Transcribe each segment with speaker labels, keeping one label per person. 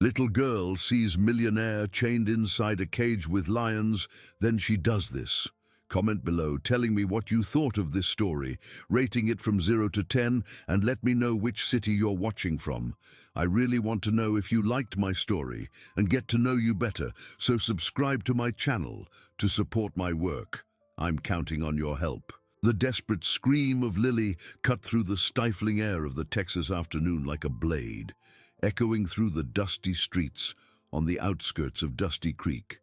Speaker 1: Little girl sees millionaire chained inside a cage with lions, then she does this. Comment below telling me what you thought of this story, rating it from 0 to 10, and let me know which city you're watching from. I really want to know if you liked my story and get to know you better, so subscribe to my channel to support my work. I'm counting on your help. The desperate scream of Lily cut through the stifling air of the Texas afternoon like a blade, echoing through the dusty streets on the outskirts of Dusty Creek.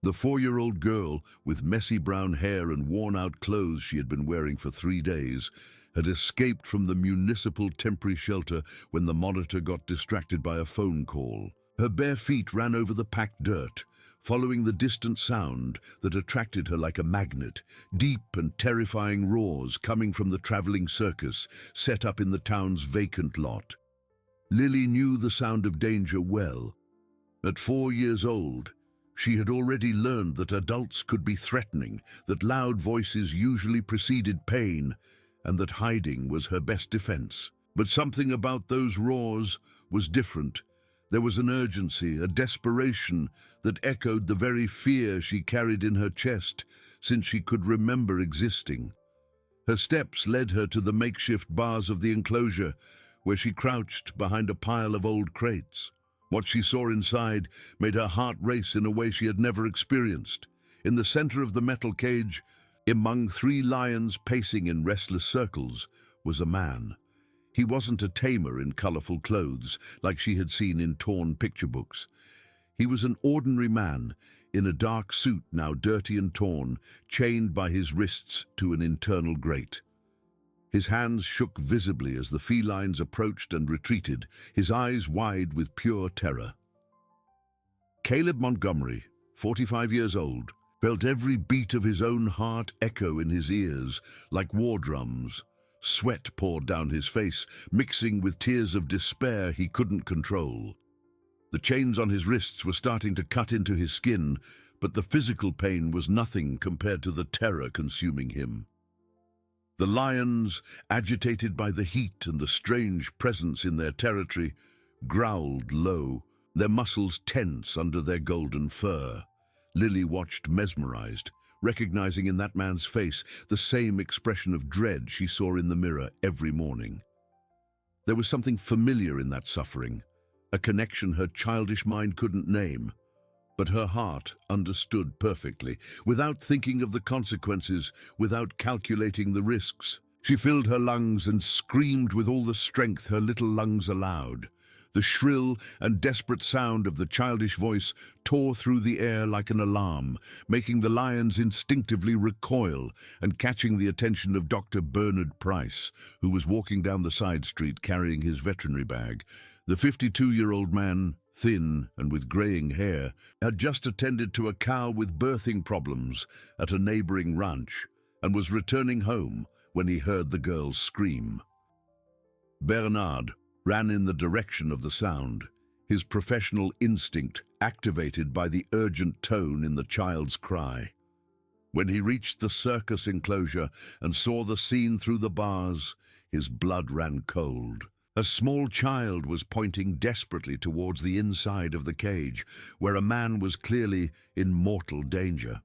Speaker 1: The 4-year-old girl, with messy brown hair and worn-out clothes she had been wearing for 3 days, had escaped from the municipal temporary shelter when the monitor got distracted by a phone call. Her bare feet ran over the packed dirt, following the distant sound that attracted her like a magnet, deep and terrifying roars coming from the traveling circus set up in the town's vacant lot. Lily knew the sound of danger well. At 4 years old, she had already learned that adults could be threatening, that loud voices usually preceded pain, and that hiding was her best defense. But something about those roars was different. There was an urgency, a desperation that echoed the very fear she carried in her chest since she could remember existing. Her steps led her to the makeshift bars of the enclosure, where she crouched behind a pile of old crates. What she saw inside made her heart race in a way she had never experienced. In the center of the metal cage, among 3 lions pacing in restless circles, was a man. He wasn't a tamer in colorful clothes like she had seen in torn picture books. He was an ordinary man in a dark suit now dirty and torn, chained by his wrists to an internal grate. His hands shook visibly as the felines approached and retreated, his eyes wide with pure terror. Caleb Montgomery, 45 years old, felt every beat of his own heart echo in his ears like war drums. Sweat poured down his face, mixing with tears of despair he couldn't control. The chains on his wrists were starting to cut into his skin, but the physical pain was nothing compared to the terror consuming him. The lions, agitated by the heat and the strange presence in their territory, growled low, their muscles tense under their golden fur. Lily watched mesmerized, recognizing in that man's face the same expression of dread she saw in the mirror every morning. There was something familiar in that suffering, a connection her childish mind couldn't name. But her heart understood perfectly, without thinking of the consequences, without calculating the risks. She filled her lungs and screamed with all the strength her little lungs allowed. The shrill and desperate sound of the childish voice tore through the air like an alarm, making the lions instinctively recoil and catching the attention of Dr. Bernard Price, who was walking down the side street carrying his veterinary bag. The 52-year-old man, thin and with graying hair, had just attended to a cow with birthing problems at a neighboring ranch and was returning home when he heard the girl's scream. Bernard ran in the direction of the sound, his professional instinct activated by the urgent tone in the child's cry. When he reached the circus enclosure and saw the scene through the bars, his blood ran cold. A small child was pointing desperately towards the inside of the cage, where a man was clearly in mortal danger.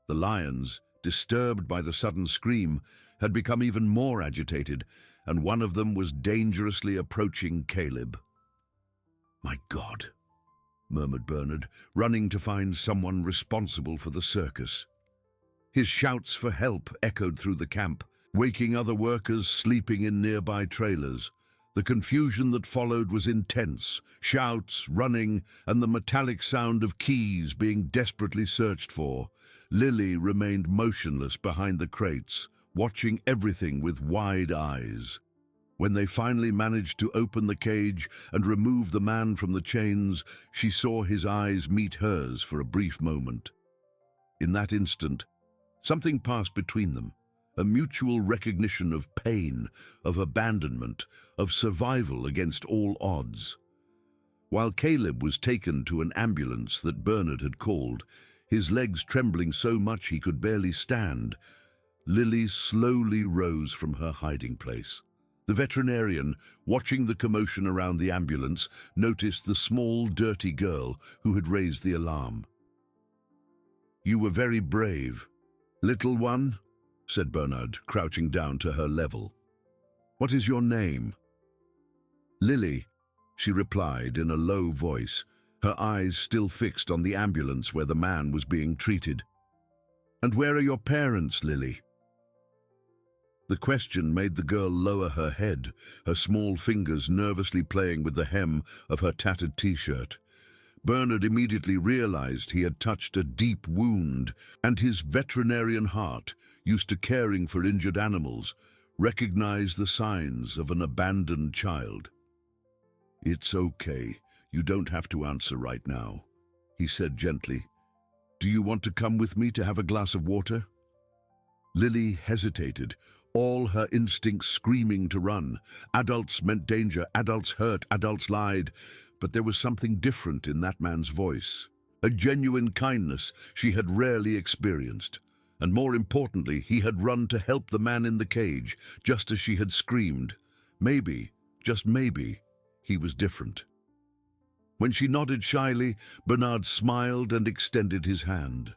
Speaker 1: The lions, disturbed by the sudden scream, had become even more agitated, and one of them was dangerously approaching Caleb. "My God," murmured Bernard, running to find someone responsible for the circus. His shouts for help echoed through the camp, waking other workers sleeping in nearby trailers. The confusion that followed was intense, shouts, running, and the metallic sound of keys being desperately searched for. Lily remained motionless behind the crates, watching everything with wide eyes. When they finally managed to open the cage and remove the man from the chains, she saw his eyes meet hers for a brief moment. In that instant, something passed between them. A mutual recognition of pain, of abandonment, of survival against all odds. While Caleb was taken to an ambulance that Bernard had called, his legs trembling so much he could barely stand, Lily slowly rose from her hiding place. The veterinarian, watching the commotion around the ambulance, noticed the small, dirty girl who had raised the alarm. "You were very brave, little one," said Bernard, crouching down to her level. "What is your name?" "Lily," she replied in a low voice, her eyes still fixed on the ambulance where the man was being treated. "And where are your parents, Lily?" The question made the girl lower her head, her small fingers nervously playing with the hem of her tattered t-shirt. Bernard immediately realized he had touched a deep wound, and his veterinarian heart, used to caring for injured animals, recognized the signs of an abandoned child. "It's okay. You don't have to answer right now," he said gently. "Do you want to come with me to have a glass of water?" Lily hesitated, all her instincts screaming to run. Adults meant danger, adults hurt, adults lied. But there was something different in that man's voice. A genuine kindness she had rarely experienced. And more importantly, he had run to help the man in the cage, just as she had screamed. Maybe, just maybe, he was different. When she nodded shyly, Bernard smiled and extended his hand.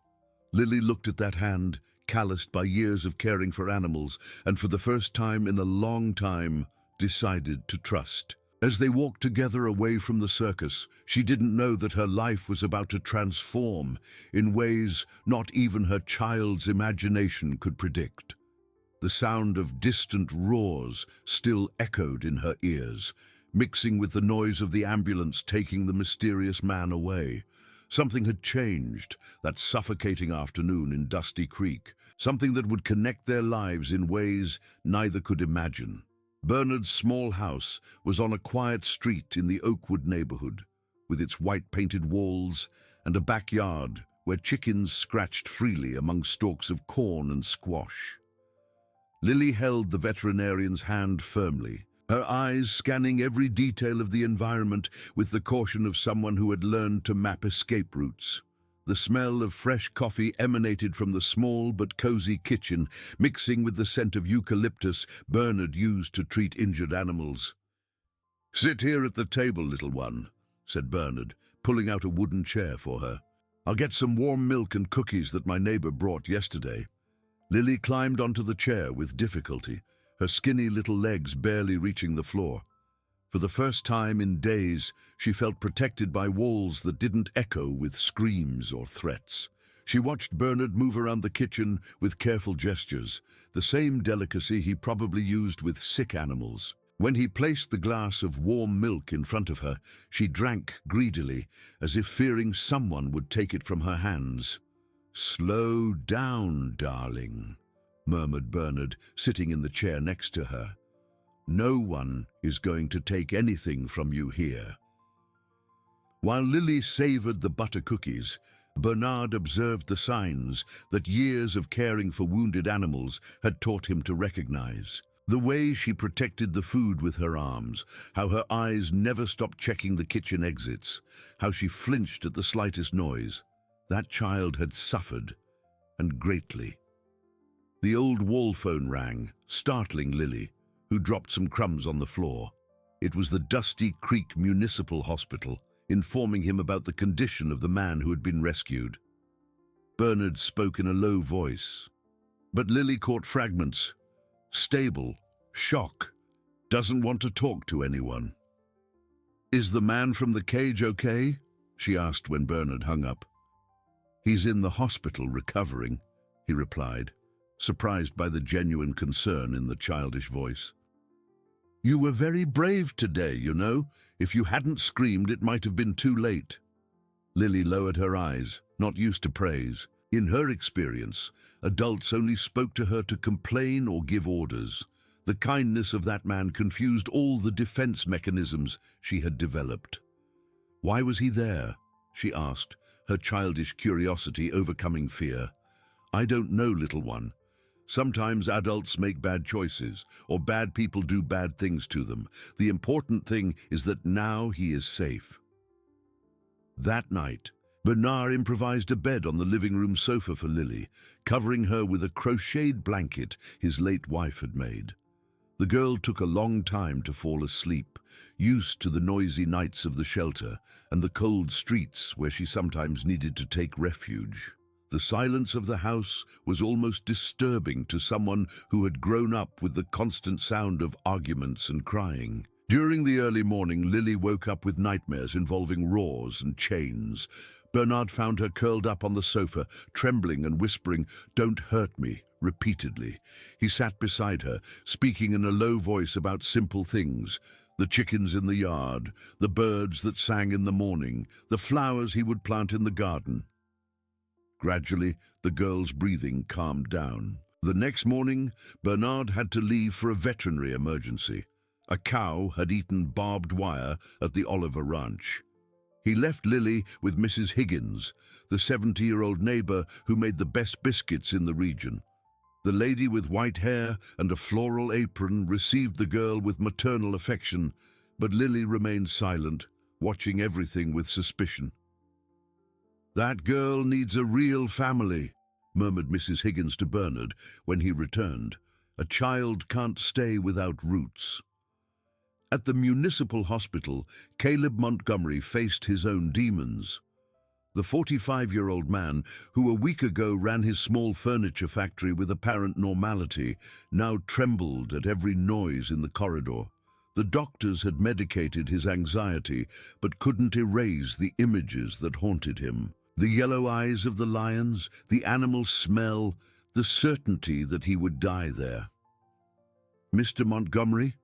Speaker 1: Lily looked at that hand, calloused by years of caring for animals, and for the first time in a long time, decided to trust. As they walked together away from the circus, she didn't know that her life was about to transform in ways not even her child's imagination could predict. The sound of distant roars still echoed in her ears, mixing with the noise of the ambulance taking the mysterious man away. Something had changed that suffocating afternoon in Dusty Creek, something that would connect their lives in ways neither could imagine. Bernard's small house was on a quiet street in the Oakwood neighborhood, with its white-painted walls and a backyard where chickens scratched freely among stalks of corn and squash. Lily held the veterinarian's hand firmly, her eyes scanning every detail of the environment with the caution of someone who had learned to map escape routes. The smell of fresh coffee emanated from the small but cozy kitchen, mixing with the scent of eucalyptus Bernard used to treat injured animals. "Sit here at the table, little one," said Bernard, pulling out a wooden chair for her. "I'll get some warm milk and cookies that my neighbor brought yesterday." Lily climbed onto the chair with difficulty, her skinny little legs barely reaching the floor. For the first time in days, she felt protected by walls that didn't echo with screams or threats. She watched Bernard move around the kitchen with careful gestures, the same delicacy he probably used with sick animals. When he placed the glass of warm milk in front of her, she drank greedily, as if fearing someone would take it from her hands. "Slow down, darling," murmured Bernard, sitting in the chair next to her. "No one is going to take anything from you here." While Lily savored the butter cookies, Bernard observed the signs that years of caring for wounded animals had taught him to recognize. The way she protected the food with her arms, how her eyes never stopped checking the kitchen exits, how she flinched at the slightest noise. That child had suffered, and greatly. The old wall phone rang, startling Lily, who dropped some crumbs on the floor. It was the Dusty Creek Municipal Hospital, informing him about the condition of the man who had been rescued. Bernard spoke in a low voice, but Lily caught fragments. Stable, shock, doesn't want to talk to anyone. "Is the man from the cage okay?" she asked when Bernard hung up. "He's in the hospital recovering," he replied, surprised by the genuine concern in the childish voice. "You were very brave today, you know. If you hadn't screamed, it might have been too late." Lily lowered her eyes, not used to praise. In her experience, adults only spoke to her to complain or give orders. The kindness of that man confused all the defense mechanisms she had developed. "Why was he there?" she asked, her childish curiosity overcoming fear. "I don't know, little one. Sometimes adults make bad choices, or bad people do bad things to them. The important thing is that now he is safe." That night, Bernard improvised a bed on the living room sofa for Lily, covering her with a crocheted blanket his late wife had made. The girl took a long time to fall asleep, used to the noisy nights of the shelter and the cold streets where she sometimes needed to take refuge. The silence of the house was almost disturbing to someone who had grown up with the constant sound of arguments and crying. During the early morning, Lily woke up with nightmares involving roars and chains. Bernard found her curled up on the sofa, trembling and whispering, "Don't hurt me," repeatedly. He sat beside her, speaking in a low voice about simple things: the chickens in the yard, the birds that sang in the morning, the flowers he would plant in the garden. Gradually, the girl's breathing calmed down. The next morning, Bernard had to leave for a veterinary emergency. A cow had eaten barbed wire at the Oliver Ranch. He left Lily with Mrs. Higgins, the 70-year-old neighbor who made the best biscuits in the region. The lady with white hair and a floral apron received the girl with maternal affection, but Lily remained silent, watching everything with suspicion. "That girl needs a real family," murmured Mrs. Higgins to Bernard when he returned. "A child can't stay without roots." At the municipal hospital, Caleb Montgomery faced his own demons. The 45-year-old man, who a week ago ran his small furniture factory with apparent normality, now trembled at every noise in the corridor. The doctors had medicated his anxiety, but couldn't erase the images that haunted him. The yellow eyes of the lions, the animal smell, the certainty that he would die there. "Mr. Montgomery,"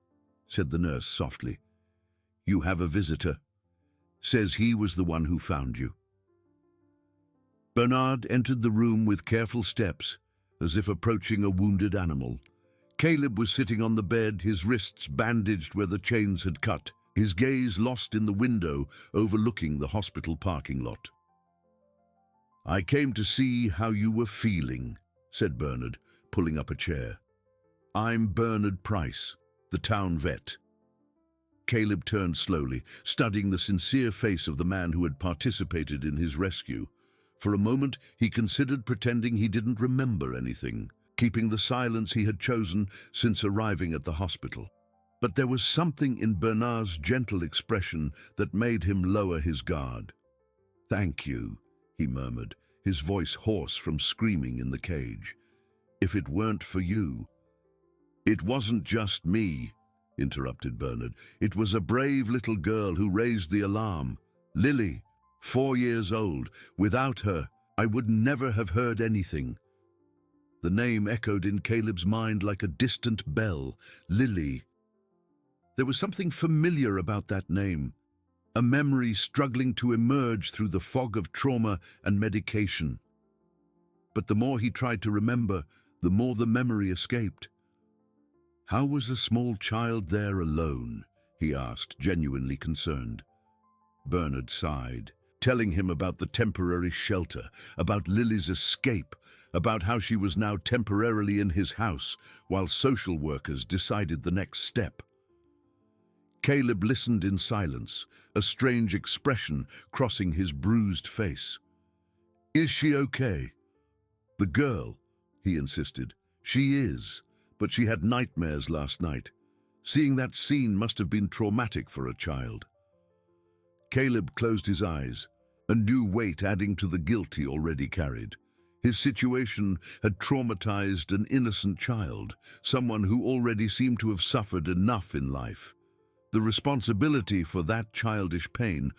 Speaker 1: said the nurse softly, "you have a visitor. Says he was the one who found you." Bernard entered the room with careful steps, as if approaching a wounded animal. Caleb was sitting on the bed, his wrists bandaged where the chains had cut, his gaze lost in the window overlooking the hospital parking lot. "I came to see how you were feeling," said Bernard, pulling up a chair. "I'm Bernard Price, the town vet." Caleb turned slowly, studying the sincere face of the man who had participated in his rescue. For a moment, he considered pretending he didn't remember anything, keeping the silence he had chosen since arriving at the hospital. But there was something in Bernard's gentle expression that made him lower his guard. "Thank you," he murmured, his voice hoarse from screaming in the cage. "If it weren't for you—" "It wasn't just me," interrupted Bernard. "It was a brave little girl who raised the alarm. Lily, 4 years old. Without her, I would never have heard anything." The name echoed in Caleb's mind like a distant bell. Lily. There was something familiar about that name, a memory struggling to emerge through the fog of trauma and medication. But the more he tried to remember, the more the memory escaped. How was a small child there alone? He asked, genuinely concerned. Bernard sighed, telling him about the temporary shelter, about Lily's escape, about how she was now temporarily in his house while social workers decided the next step. Caleb listened in silence, a strange expression crossing his bruised face. "Is she okay?" "The girl," he insisted. "She is, but she had nightmares last night. Seeing that scene must have been traumatic for a child." Caleb closed his eyes, a new weight adding to the guilt he already carried. His situation had traumatized an innocent child, someone who already seemed to have suffered enough in life. The responsibility for that childish pain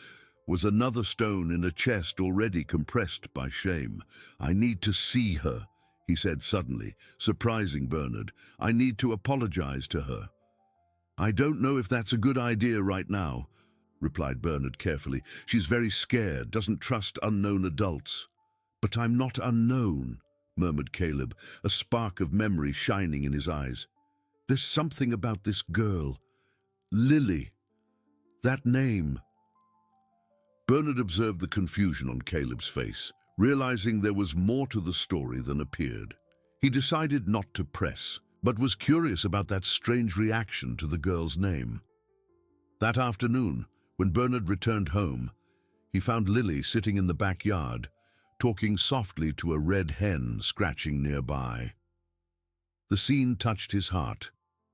Speaker 1: was another stone in a chest already compressed by shame. "I need to see her," he said suddenly, surprising Bernard. "I need to apologize to her." "I don't know if that's a good idea right now," replied Bernard carefully. "She's very scared, doesn't trust unknown adults." "But I'm not unknown," murmured Caleb, a spark of memory shining in his eyes. "There's something about this girl. Lily. That name." Bernard observed the confusion on Caleb's face, realizing there was more to the story than appeared. He decided not to press, but was curious about that strange reaction to the girl's name. That afternoon, when Bernard returned home, he found Lily sitting in the backyard, talking softly to a red hen scratching nearby. The scene touched his heart.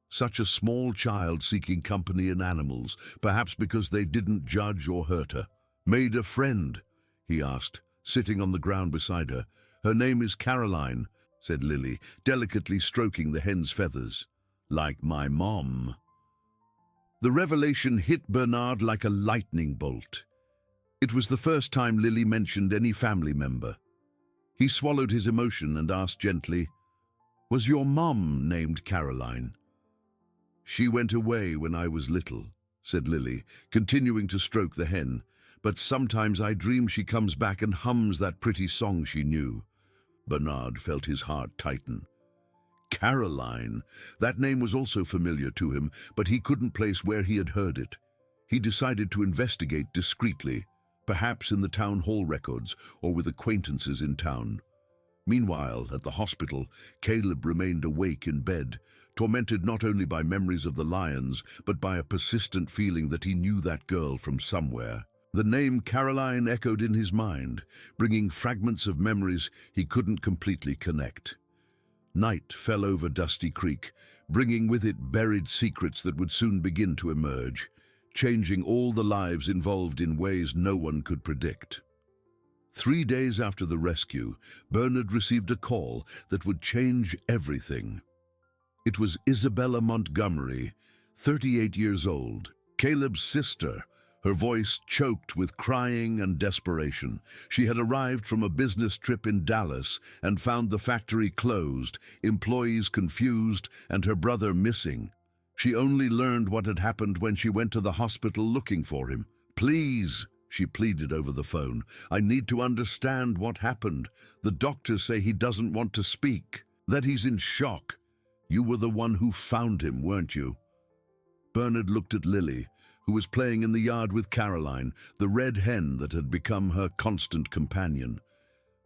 Speaker 1: Such a small child seeking company in animals, perhaps because they didn't judge or hurt her. "Made a friend?" he asked, sitting on the ground beside her. "Her name is Caroline," said Lily, delicately stroking the hen's feathers. "Like my mom." The revelation hit Bernard like a lightning bolt. It was the first time Lily mentioned any family member. He swallowed his emotion and asked gently, "Was your mom named Caroline?" "She went away when I was little," said Lily, continuing to stroke the hen. "But sometimes I dream she comes back and hums that pretty song she knew." Bernard felt his heart tighten. Caroline. That name was also familiar to him, but he couldn't place where he had heard it. He decided to investigate discreetly, perhaps in the town hall records or with acquaintances in town. Meanwhile, at the hospital, Caleb remained awake in bed, tormented not only by memories of the lions, but by a persistent feeling that he knew that girl from somewhere. The name Caroline echoed in his mind, bringing fragments of memories he couldn't completely connect. Night fell over Dusty Creek, bringing with it buried secrets that would soon begin to emerge, changing all the lives involved in ways no one could predict. 3 days after the rescue, Bernard received a call that would change everything. It was Isabella Montgomery, 38 years old, Caleb's sister, her voice choked with crying and desperation. She had arrived from a business trip in Dallas and found the factory closed, employees confused, and her brother missing. She only learned what had happened when she went to the hospital looking for him. "Please," she pleaded over the phone, "I need to understand what happened. The doctors say he doesn't want to speak, that he's in shock. You were the one who found him, weren't you?" Bernard looked at Lily, who was playing in the yard with Caroline, the red hen that had become her constant companion.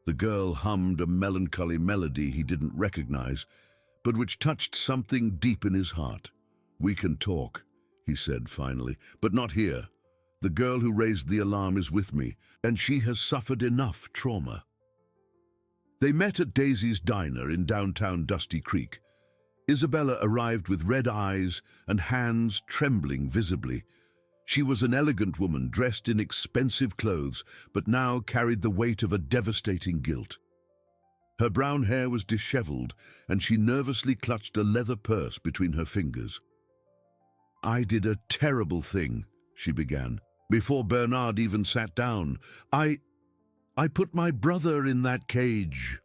Speaker 1: The girl hummed a melancholy melody he didn't recognize, but which touched something deep in his heart. "We can talk," he said finally, "but not here. The girl who raised the alarm is with me, and she has suffered enough trauma." They met at Daisy's Diner in downtown Dusty Creek. Isabella arrived with red eyes and hands trembling visibly. She was an elegant woman dressed in expensive clothes, but now carried the weight of a devastating guilt. Her brown hair was disheveled, and she nervously clutched a leather purse between her fingers. "I did a terrible thing," she began, before Bernard even sat down. I put my brother in that cage."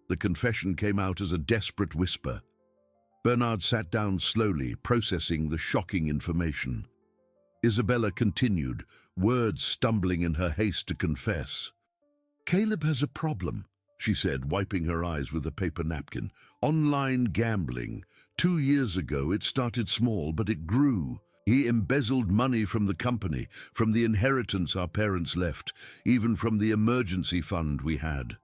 Speaker 1: The confession came out as a desperate whisper. Bernard sat down slowly, processing the shocking information. Isabella continued, words stumbling in her haste to confess. "Caleb has a problem," she said, wiping her eyes with a paper napkin. "Online gambling. 2 years ago it started small, but it grew. He embezzled money from the company, from the inheritance our parents left, even from the emergency fund we had.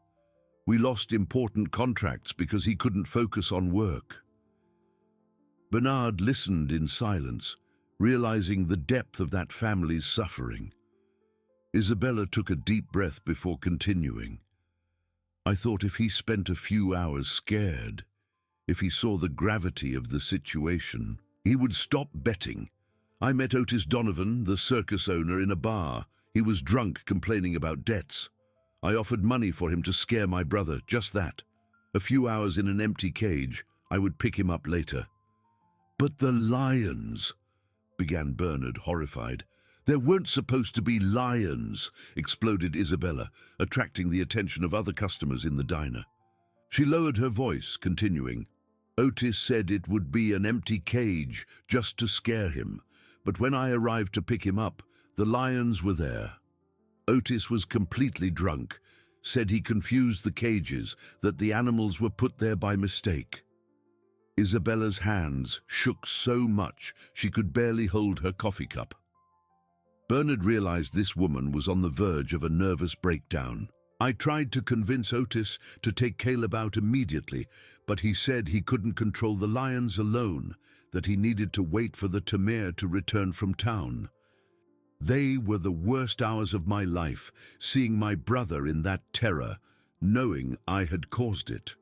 Speaker 1: We lost important contracts because he couldn't focus on work." Bernard listened in silence, realizing the depth of that family's suffering. Isabella took a deep breath before continuing. "I thought if he spent a few hours scared, if he saw the gravity of the situation, he would stop betting. I met Otis Donovan, the circus owner, in a bar. He was drunk, complaining about debts. I offered money for him to scare my brother, just that. A few hours in an empty cage. I would pick him up later." "But the lions," began Bernard, horrified. "There weren't supposed to be lions," exploded Isabella, attracting the attention of other customers in the diner. She lowered her voice, continuing, "Otis said it would be an empty cage just to scare him, but when I arrived to pick him up, the lions were there. Otis was completely drunk, said he confused the cages, that the animals were put there by mistake." Isabella's hands shook so much she could barely hold her coffee cup. Bernard realized this woman was on the verge of a nervous breakdown. "I tried to convince Otis to take Caleb out immediately, but he said he couldn't control the lions alone, that he needed to wait for the Tamir to return from town. They were the worst hours of my life, seeing my brother in that terror, knowing I had caused it."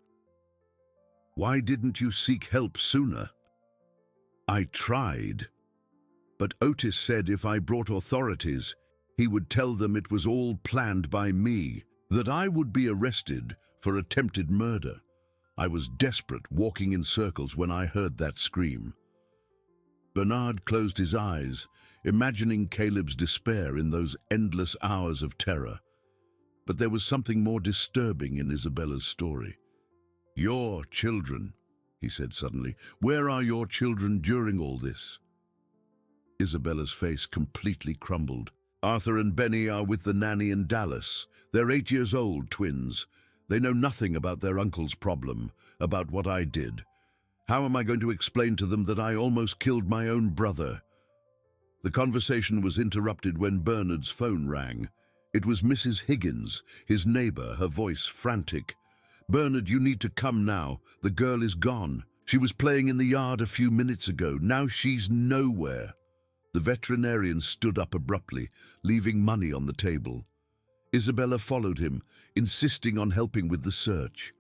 Speaker 1: "Why didn't you seek help sooner?" I tried, but Otis said if I brought authorities, he would tell them it was all planned by me, that I would be arrested for attempted murder. I was desperate, walking in circles when I heard that scream. Bernard closed his eyes, imagining Caleb's despair in those endless hours of terror. But there was something more disturbing in Isabella's story. "Your children," he said suddenly. "Where are your children during all this?" Isabella's face completely crumbled. "Arthur and Benny are with the nanny in Dallas. They're 8 years old, twins. They know nothing about their uncle's problem, about what I did. How am I going to explain to them that I almost killed my own brother?" The conversation was interrupted when Bernard's phone rang. It was Mrs. Higgins, his neighbor, her voice frantic. "Bernard, you need to come now. The girl is gone. She was playing in the yard a few minutes ago. Now she's nowhere." The veterinarian stood up abruptly, leaving money on the table. Isabella followed him, insisting on helping with the search.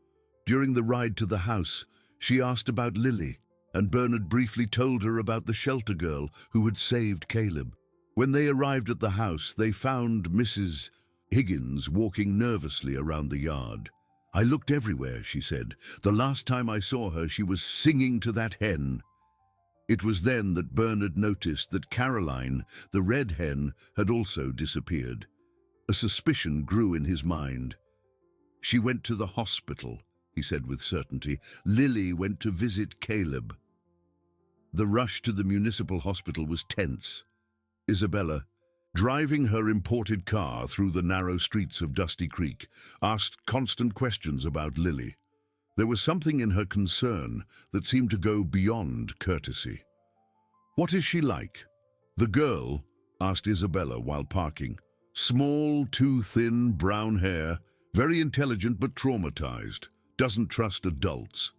Speaker 1: During the ride to the house, she asked about Lily, and Bernard briefly told her about the shelter girl who had saved Caleb. When they arrived at the house, they found Mrs. Higgins walking nervously around the yard. "I looked everywhere," she said. "The last time I saw her, she was singing to that hen." It was then that Bernard noticed that Caroline, the red hen, had also disappeared. A suspicion grew in his mind. "She went to the hospital," he said with certainty. "Lily went to visit Caleb." The rush to the municipal hospital was tense. Isabella, driving her imported car through the narrow streets of Dusty Creek, asked constant questions about Lily. There was something in her concern that seemed to go beyond courtesy. "What is she like?" "The girl?" asked Isabella while parking. "Small, too thin, brown hair, very intelligent but traumatized, doesn't trust adults."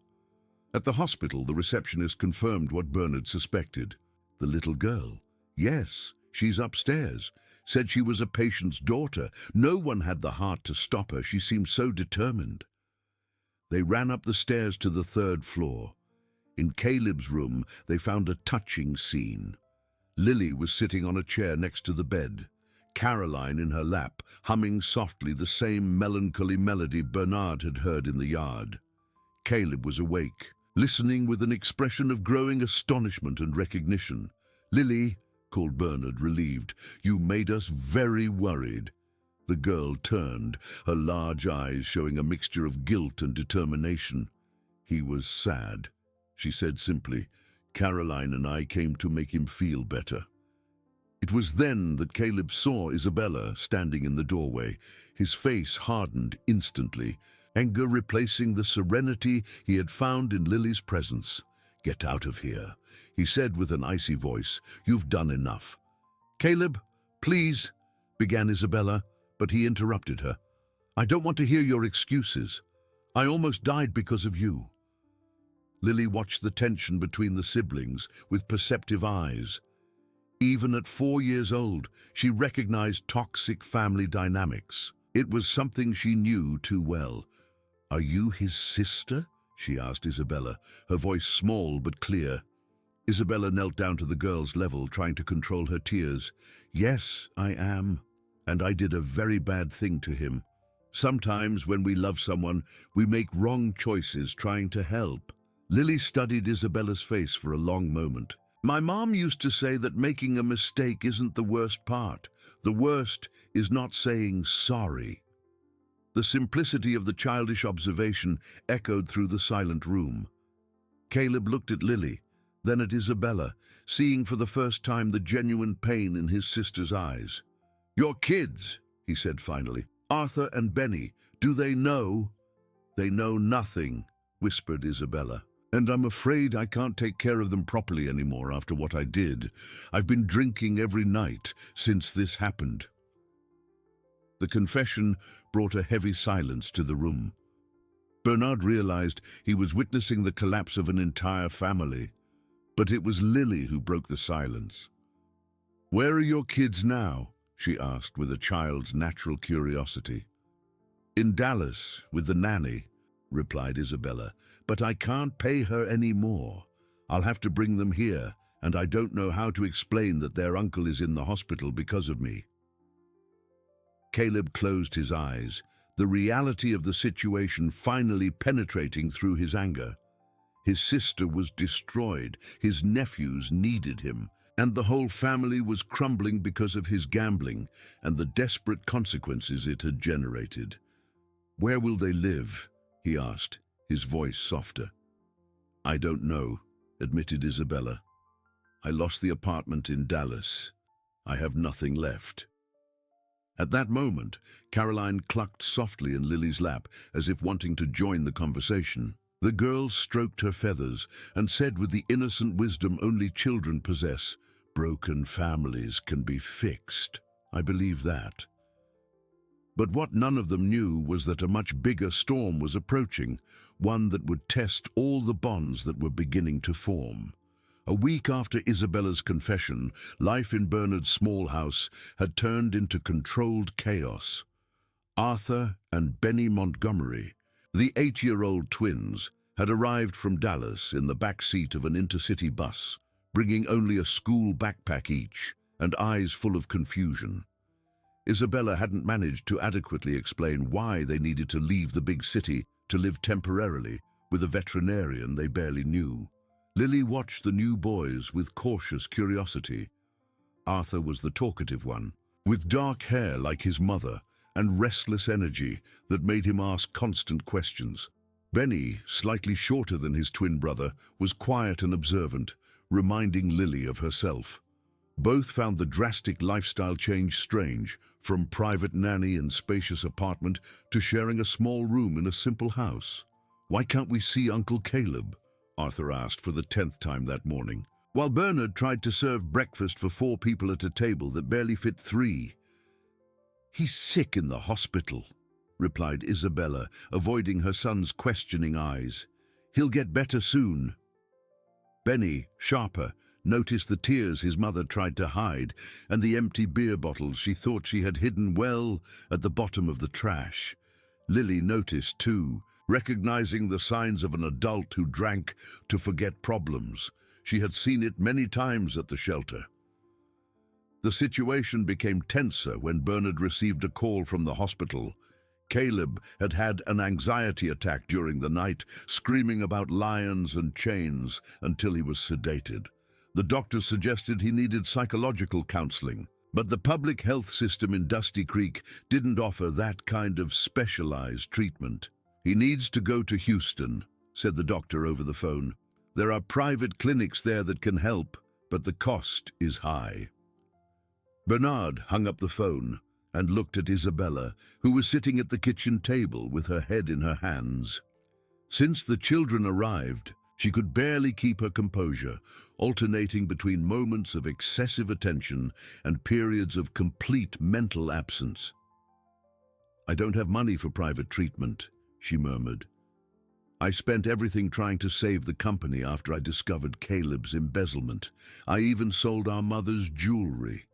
Speaker 1: At the hospital, the receptionist confirmed what Bernard suspected. "The little girl? Yes, she's upstairs. Said she was a patient's daughter. No one had the heart to stop her. She seemed so determined." They ran up the stairs to the 3rd floor. In Caleb's room, they found a touching scene. Lily was sitting on a chair next to the bed, Caroline in her lap, humming softly the same melancholy melody Bernard had heard in the yard. Caleb was awake, listening with an expression of growing astonishment and recognition. "Lily," called Bernard, relieved, "you made us very worried." The girl turned, her large eyes showing a mixture of guilt and determination. "He was sad," she said simply. "Caroline and I came to make him feel better." It was then that Caleb saw Isabella standing in the doorway. His face hardened instantly, anger replacing the serenity he had found in Lily's presence. "Get out of here," he said with an icy voice. "You've done enough." "Caleb, please," began Isabella, but he interrupted her. "I don't want to hear your excuses. I almost died because of you." Lily watched the tension between the siblings with perceptive eyes. Even at 4 years old, she recognized toxic family dynamics. It was something she knew too well. "Are you his sister?" she asked Isabella, her voice small but clear. Isabella knelt down to the girl's level, trying to control her tears. "Yes, I am. And I did a very bad thing to him. Sometimes when we love someone, we make wrong choices trying to help." Lily studied Isabella's face for a long moment. "My mom used to say that making a mistake isn't the worst part. The worst is not saying sorry." The simplicity of the childish observation echoed through the silent room. Caleb looked at Lily, then at Isabella, seeing for the first time the genuine pain in his sister's eyes. "Your kids," he said finally. "Arthur and Benny, do they know?" "They know nothing," whispered Isabella. "And I'm afraid I can't take care of them properly anymore after what I did. I've been drinking every night since this happened." The confession brought a heavy silence to the room. Bernard realized he was witnessing the collapse of an entire family. But it was Lily who broke the silence. "Where are your kids now?" she asked with a child's natural curiosity. "In Dallas, with the nanny," replied Isabella. "But I can't pay her any more. I'll have to bring them here, and I don't know how to explain that their uncle is in the hospital because of me." Caleb closed his eyes, the reality of the situation finally penetrating through his anger. His sister was destroyed, his nephews needed him, and the whole family was crumbling because of his gambling and the desperate consequences it had generated. "Where will they live?" he asked, his voice softer. "I don't know," admitted Isabella. "I lost the apartment in Dallas. I have nothing left." At that moment, Caroline clucked softly in Lily's lap, as if wanting to join the conversation. The girl stroked her feathers and said with the innocent wisdom only children possess, "Broken families can be fixed. I believe that." But what none of them knew was that a much bigger storm was approaching, one that would test all the bonds that were beginning to form. A week after Isabella's confession, life in Bernard's small house had turned into controlled chaos. Arthur and Benny Montgomery, the 8-year-old twins, had arrived from Dallas in the back seat of an intercity bus, bringing only a school backpack each, and eyes full of confusion. Isabella hadn't managed to adequately explain why they needed to leave the big city to live temporarily with a veterinarian they barely knew. Lily watched the new boys with cautious curiosity. Arthur was the talkative one, with dark hair like his mother and restless energy that made him ask constant questions. Benny, slightly shorter than his twin brother, was quiet and observant, reminding Lily of herself. Both found the drastic lifestyle change strange, from private nanny and spacious apartment to sharing a small room in a simple house. "Why can't we see Uncle Caleb?" Arthur asked for the 10th time that morning, while Bernard tried to serve breakfast for 4 people at a table that barely fit 3. "He's sick in the hospital," replied Isabella, avoiding her son's questioning eyes. "He'll get better soon." Benny, sharper, noticed the tears his mother tried to hide and the empty beer bottles she thought she had hidden well at the bottom of the trash. Lily noticed too, recognizing the signs of an adult who drank to forget problems. She had seen it many times at the shelter. The situation became tenser when Bernard received a call from the hospital. Caleb had had an anxiety attack during the night, screaming about lions and chains until he was sedated. The doctor suggested he needed psychological counseling, but the public health system in Dusty Creek didn't offer that kind of specialized treatment. "He needs to go to Houston," said the doctor over the phone. "There are private clinics there that can help, but the cost is high." Bernard hung up the phone and looked at Isabella, who was sitting at the kitchen table with her head in her hands. Since the children arrived, she could barely keep her composure, alternating between moments of excessive attention and periods of complete mental absence. "I don't have money for private treatment," she murmured. "I spent everything trying to save the company after I discovered Caleb's embezzlement. I even sold our mother's jewelry."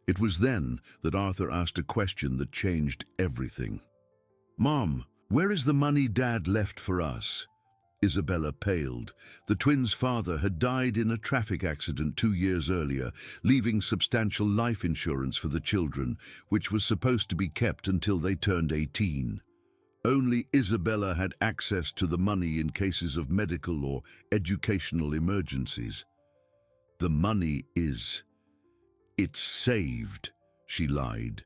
Speaker 1: It was then that Arthur asked a question that changed everything. "Mom, where is the money Dad left for us?" Isabella paled. The twins' father had died in a traffic accident 2 years earlier, leaving substantial life insurance for the children, which was supposed to be kept until they turned 18. Only Isabella had access to the money in cases of medical or educational emergencies. "The money is... it's saved," she lied.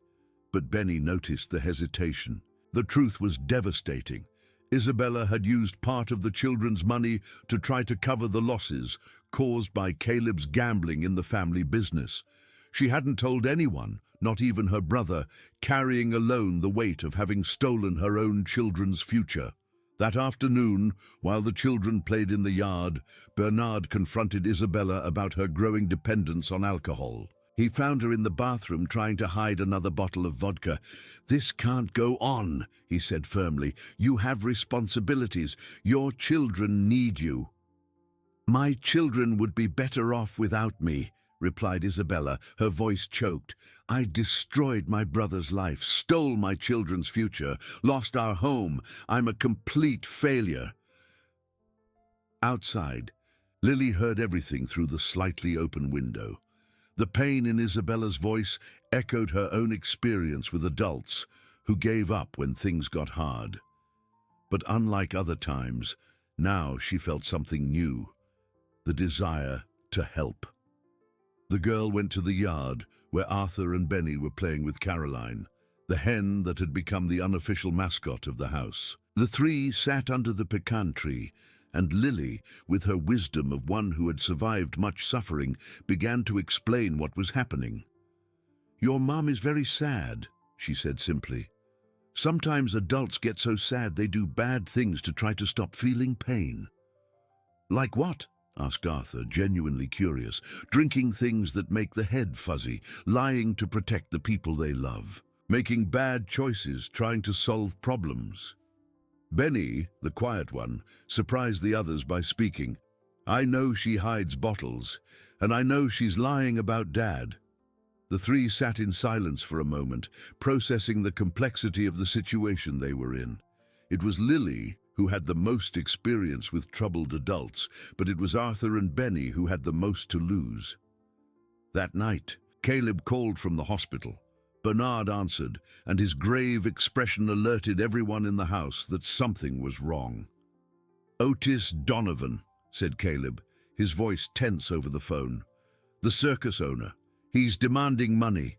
Speaker 1: But Benny noticed the hesitation. The truth was devastating. Isabella had used part of the children's money to try to cover the losses caused by Caleb's gambling in the family business. She hadn't told anyone, not even her brother, carrying alone the weight of having stolen her own children's future. That afternoon, while the children played in the yard, Bernard confronted Isabella about her growing dependence on alcohol. He found her in the bathroom trying to hide another bottle of vodka. "This can't go on," he said firmly. "You have responsibilities. Your children need you." "My children would be better off without me," replied Isabella, her voice choked. "I destroyed my brother's life, stole my children's future, lost our home. I'm a complete failure." Outside, Lily heard everything through the slightly open window. The pain in Isabella's voice echoed her own experience with adults who gave up when things got hard. But unlike other times, now she felt something new, the desire to help. The girl went to the yard where Arthur and Benny were playing with Caroline, the hen that had become the unofficial mascot of the house. The three sat under the pecan tree, and Lily, with her wisdom of one who had survived much suffering, began to explain what was happening. "Your mom is very sad," she said simply. "Sometimes adults get so sad they do bad things to try to stop feeling pain." "Like what?" asked Arthur, genuinely curious. "Drinking things that make the head fuzzy, lying to protect the people they love, making bad choices, trying to solve problems." Benny, the quiet one, surprised the others by speaking. "I know she hides bottles, and I know she's lying about Dad." The three sat in silence for a moment, processing the complexity of the situation they were in. It was Lily who had the most experience with troubled adults, but it was Arthur and Benny who had the most to lose. That night, Caleb called from the hospital. Bernard answered, and his grave expression alerted everyone in the house that something was wrong. "Otis Donovan," said Caleb, his voice tense over the phone. "The circus owner. He's demanding money."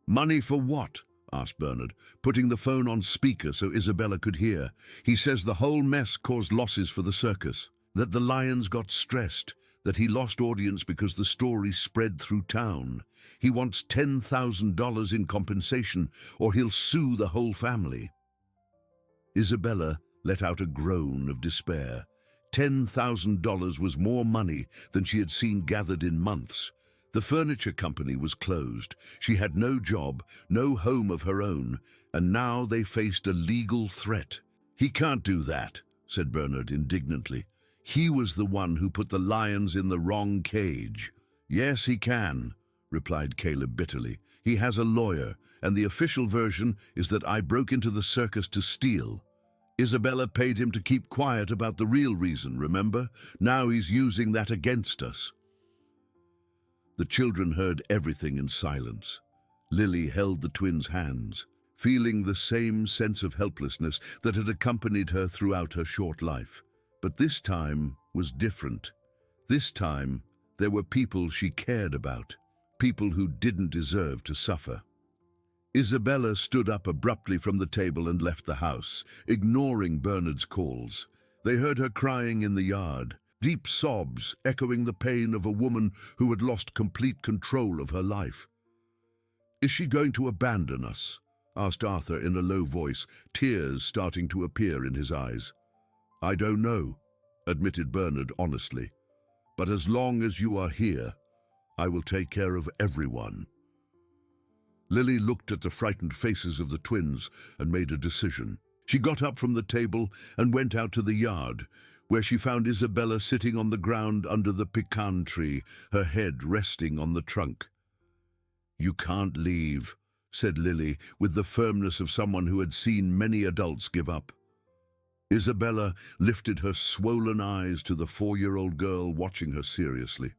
Speaker 1: "Money for what?" asked Bernard, putting the phone on speaker so Isabella could hear. "He says the whole mess caused losses for the circus, that the lions got stressed, that he lost audience because the story spread through town. He wants $10,000 in compensation, or he'll sue the whole family." Isabella let out a groan of despair. $10,000 was more money than she had seen gathered in months. The furniture company was closed. She had no job, no home of her own, and now they faced a legal threat. "He can't do that," said Bernard indignantly. "He was the one who put the lions in the wrong cage." "Yes, he can," replied Caleb bitterly. "He has a lawyer, and the official version is that I broke into the circus to steal. Isabella paid him to keep quiet about the real reason, remember? Now he's using that against us." The children heard everything in silence. Lily held the twins' hands, feeling the same sense of helplessness that had accompanied her throughout her short life. But this time was different. This time, there were people she cared about, people who didn't deserve to suffer. Isabella stood up abruptly from the table and left the house, ignoring Bernard's calls. They heard her crying in the yard, deep sobs echoing the pain of a woman who had lost complete control of her life. "Is she going to abandon us?" asked Arthur in a low voice, tears starting to appear in his eyes. "I don't know," admitted Bernard honestly. "But as long as you are here, I will take care of everyone." Lily looked at the frightened faces of the twins and made a decision. She got up from the table and went out to the yard, where she found Isabella sitting on the ground under the pecan tree, her head resting on the trunk. "You can't leave," said Lily, with the firmness of someone who had seen many adults give up. Isabella lifted her swollen eyes to the 4-year-old girl watching her seriously.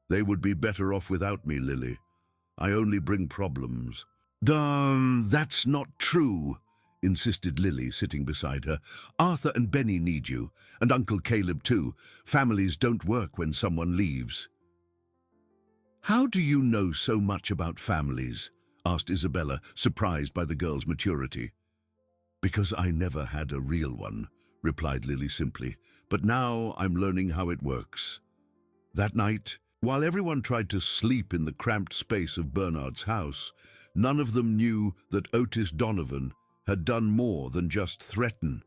Speaker 1: "They would be better off without me, Lily. I only bring problems." That's not true," insisted Lily, sitting beside her. "Arthur and Benny need you, and Uncle Caleb too. Families don't work when someone leaves." "How do you know so much about families?" asked Isabella, surprised by the girl's maturity. "Because I never had a real one," replied Lily simply, "but now I'm learning how it works." That night, while everyone tried to sleep in the cramped space of Bernard's house, none of them knew that Otis Donovan had done more than just threaten.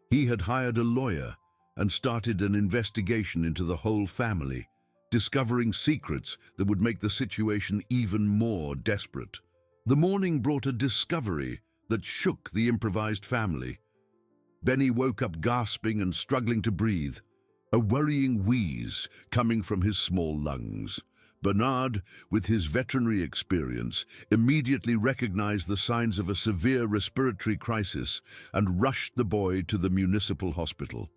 Speaker 1: He had hired a lawyer and started an investigation into the whole family, discovering secrets that would make the situation even more desperate. The morning brought a discovery that shook the improvised family. Benny woke up gasping and struggling to breathe, a worrying wheeze coming from his small lungs. Bernard, with his veterinary experience, immediately recognized the signs of a severe respiratory crisis and rushed the boy to the municipal hospital.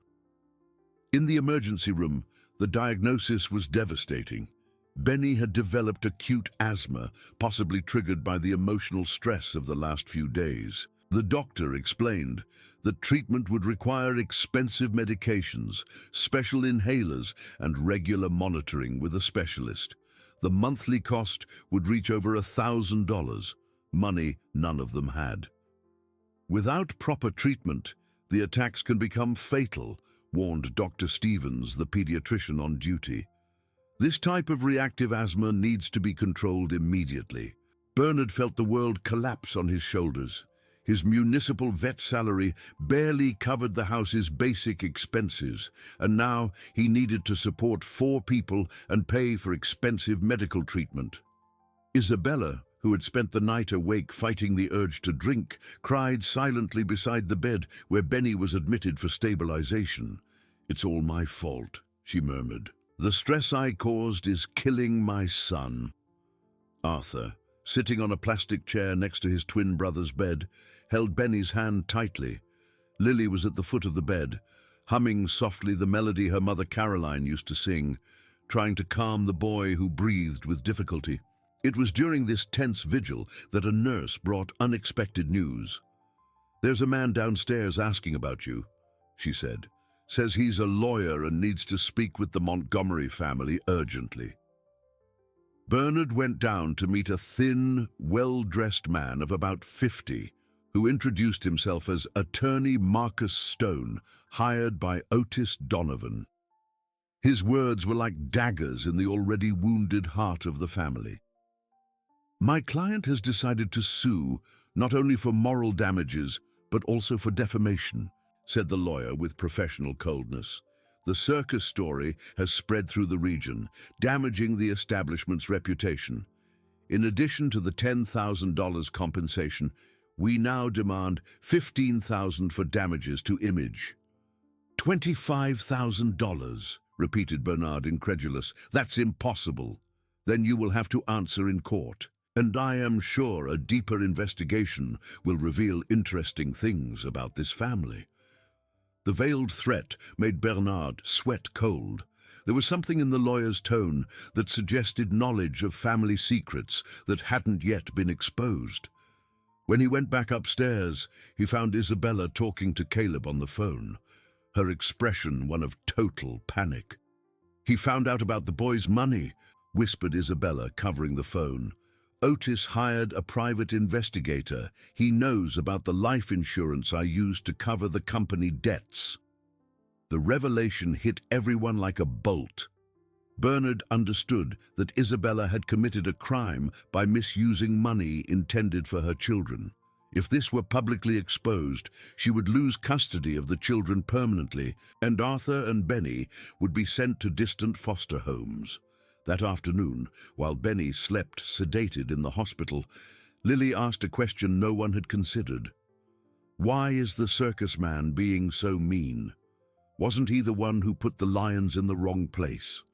Speaker 1: In the emergency room, The diagnosis was devastating. Benny had developed acute asthma, possibly triggered by the emotional stress of the last few days. The doctor explained that treatment would require expensive medications, special inhalers, and regular monitoring with a specialist. The monthly cost would reach over $1,000, money none of them had. Without proper treatment, the attacks can become fatal, warned Dr. Stevens, the pediatrician on duty. This type of reactive asthma needs to be controlled immediately. Bernard felt the world collapse on his shoulders. His municipal vet salary barely covered the house's basic expenses, and now he needed to support 4 people and pay for expensive medical treatment. Isabella, who had spent the night awake fighting the urge to drink, cried silently beside the bed where Benny was admitted for stabilization. "It's all my fault," she murmured. "The stress I caused is killing my son." Arthur, sitting on a plastic chair next to his twin brother's bed, held Benny's hand tightly. Lily was at the foot of the bed, humming softly the melody her mother Caroline used to sing, trying to calm the boy who breathed with difficulty. It was during this tense vigil that a nurse brought unexpected news. "There's a man downstairs asking about you," she said. "Says he's a lawyer and needs to speak with the Montgomery family urgently." Bernard went down to meet a thin, well-dressed man of about 50, who introduced himself as Attorney Marcus Stone, hired by Otis Donovan. His words were like daggers in the already wounded heart of the family. "My client has decided to sue, not only for moral damages, but also for defamation," said the lawyer with professional coldness. "The circus story has spread through the region, damaging the establishment's reputation. In addition to the $10,000 compensation, we now demand $15,000 for damages to image." $25,000, repeated Bernard, incredulous. "That's impossible. Then you will have to answer in court. And I am sure a deeper investigation will reveal interesting things about this family." The veiled threat made Bernard sweat cold. There was something in the lawyer's tone that suggested knowledge of family secrets that hadn't yet been exposed. When he went back upstairs, he found Isabella talking to Caleb on the phone, her expression one of total panic. "He found out about the boy's money," whispered Isabella, covering the phone. "Otis hired a private investigator. He knows about the life insurance I used to cover the company debts." The revelation hit everyone like a bolt. Bernard understood that Isabella had committed a crime by misusing money intended for her children. If this were publicly exposed, she would lose custody of the children permanently, and Arthur and Benny would be sent to distant foster homes. That afternoon, while Benny slept sedated in the hospital, Lily asked a question no one had considered. Why is the circus man being so mean? Wasn't he the one who put the lions in the wrong place?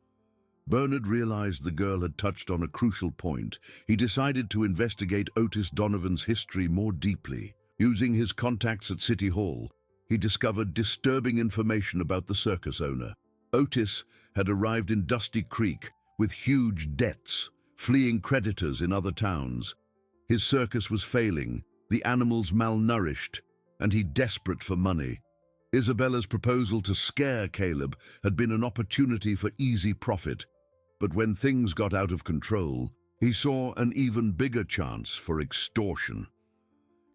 Speaker 1: Bernard realized the girl had touched on a crucial point. He decided to investigate Otis Donovan's history more deeply. Using his contacts at City Hall, he discovered disturbing information about the circus owner. Otis had arrived in Dusty Creek with huge debts, fleeing creditors in other towns. His circus was failing, the animals malnourished, and he desperate for money. Isabella's proposal to scare Caleb had been an opportunity for easy profit, but when things got out of control, he saw an even bigger chance for extortion.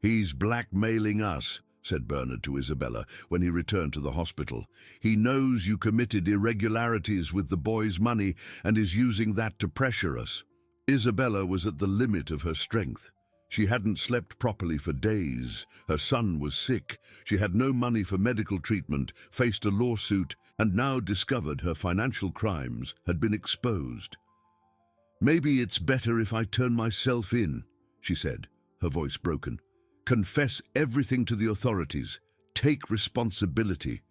Speaker 1: "He's blackmailing us," said Bernard to Isabella when he returned to the hospital. "He knows you committed irregularities with the boy's money and is using that to pressure us." Isabella was at the limit of her strength. She hadn't slept properly for days. Her son was sick. She had no money for medical treatment, faced a lawsuit, and now discovered her financial crimes had been exposed. "Maybe it's better if I turn myself in," she said, her voice broken. "Confess everything to the authorities. Take responsibility.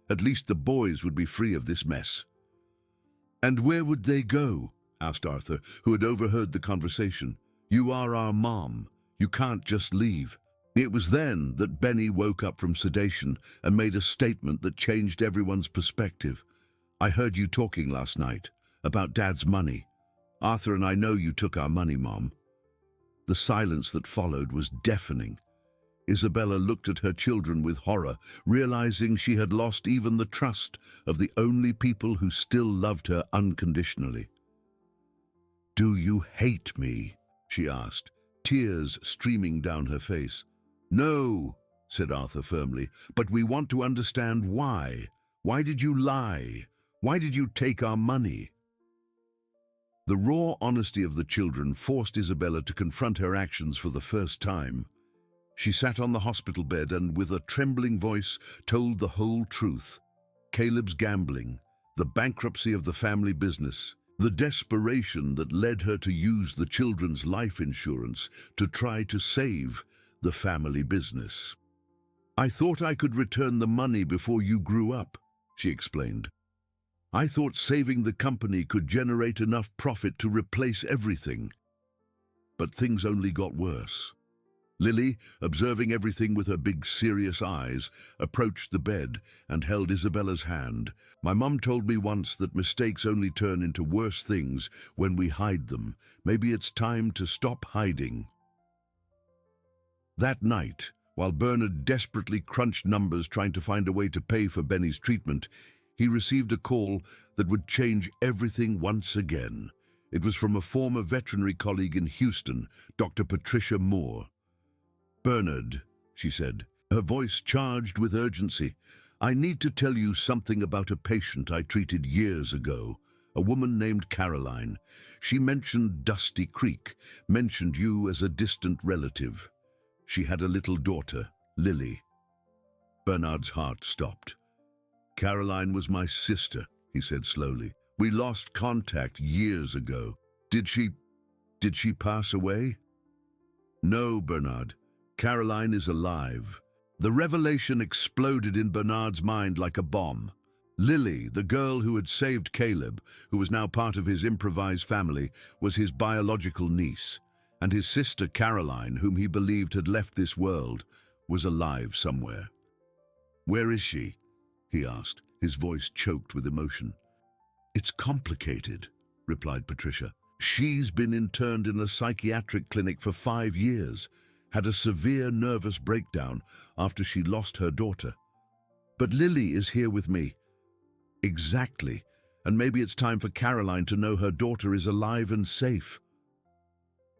Speaker 1: At least the boys would be free of this mess." "And where would they go?" asked Arthur, who had overheard the conversation. "You are our mom. You can't just leave." It was then that Benny woke up from sedation and made a statement that changed everyone's perspective. I heard you talking last night about Dad's money. Arthur and I know you took our money, Mom." The silence that followed was deafening. Isabella looked at her children with horror, realizing she had lost even the trust of the only people who still loved her unconditionally. "Do you hate me?" she asked, tears streaming down her face. "No," said Arthur firmly, "but we want to understand why. Why did you lie? Why did you take our money?" The raw honesty of the children forced Isabella to confront her actions for the first time. She sat on the hospital bed and, with a trembling voice, told the whole truth. Caleb's gambling, the bankruptcy of the family business, the desperation that led her to use the children's life insurance to try to save the family business. "I thought I could return the money before you grew up," she explained. "I thought saving the company could generate enough profit to replace everything." But things only got worse. Lily, observing everything with her big, serious eyes, approached the bed and held Isabella's hand. "My mum told me once that mistakes only turn into worse things when we hide them. Maybe it's time to stop hiding." That night, while Bernard desperately crunched numbers trying to find a way to pay for Benny's treatment, he received a call that would change everything once again. It was from a former veterinary colleague in Houston, Dr. Patricia Moore. "Bernard," she said, her voice charged with urgency, "I need to tell you something about a patient I treated years ago, a woman named Caroline. She mentioned Dusty Creek, mentioned you as a distant relative. She had a little daughter, Lily." Bernard's heart stopped. "Caroline was my sister," he said slowly. "We lost contact years ago. Did she pass away?" "No, Bernard. Caroline is alive." The revelation exploded in Bernard's mind like a bomb. Lily, the girl who had saved Caleb, who was now part of his improvised family, was his biological niece, and his sister Caroline, whom he believed had left this world, was alive somewhere. "Where is she?" he asked, his voice choked with emotion. "It's complicated," replied Patricia. "She's been interned in a psychiatric clinic for 5 years, had a severe nervous breakdown after she lost her daughter. But Lily is here with me." "Exactly, and maybe it's time for Caroline to know her daughter is alive and safe."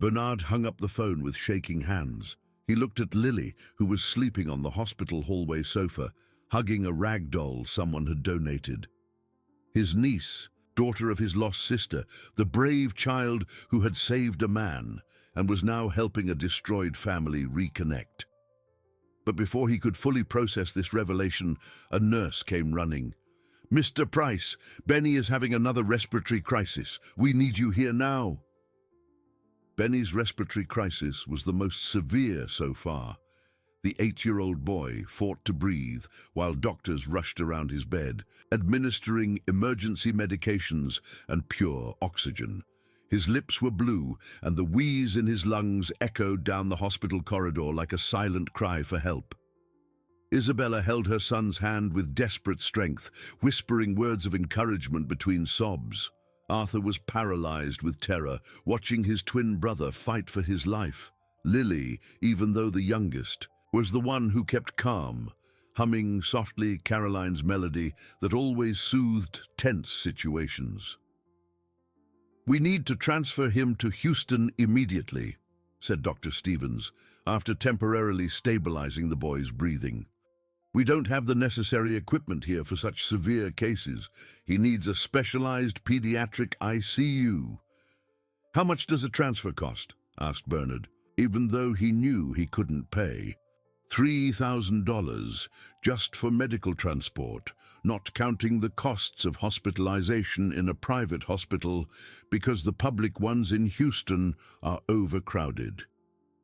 Speaker 1: Bernard hung up the phone with shaking hands. He looked at Lily, who was sleeping on the hospital hallway sofa, hugging a rag doll someone had donated. His niece, daughter of his lost sister, the brave child who had saved a man and was now helping a destroyed family reconnect. But before he could fully process this revelation, a nurse came running. "Mr. Price, Benny is having another respiratory crisis. We need you here now." Benny's respiratory crisis was the most severe so far. The 8-year-old boy fought to breathe while doctors rushed around his bed, administering emergency medications and pure oxygen. His lips were blue, and the wheeze in his lungs echoed down the hospital corridor like a silent cry for help. Isabella held her son's hand with desperate strength, whispering words of encouragement between sobs. Arthur was paralyzed with terror, watching his twin brother fight for his life. Lily, even though the youngest, was the one who kept calm, humming softly Caroline's melody that always soothed tense situations. "We need to transfer him to Houston immediately," said Dr. Stevens, after temporarily stabilizing the boy's breathing. "We don't have the necessary equipment here for such severe cases. He needs a specialized pediatric ICU." "How much does a transfer cost?" asked Bernard, even though he knew he couldn't pay. $3,000 just for medical transport, not counting the costs of hospitalization in a private hospital because the public ones in Houston are overcrowded.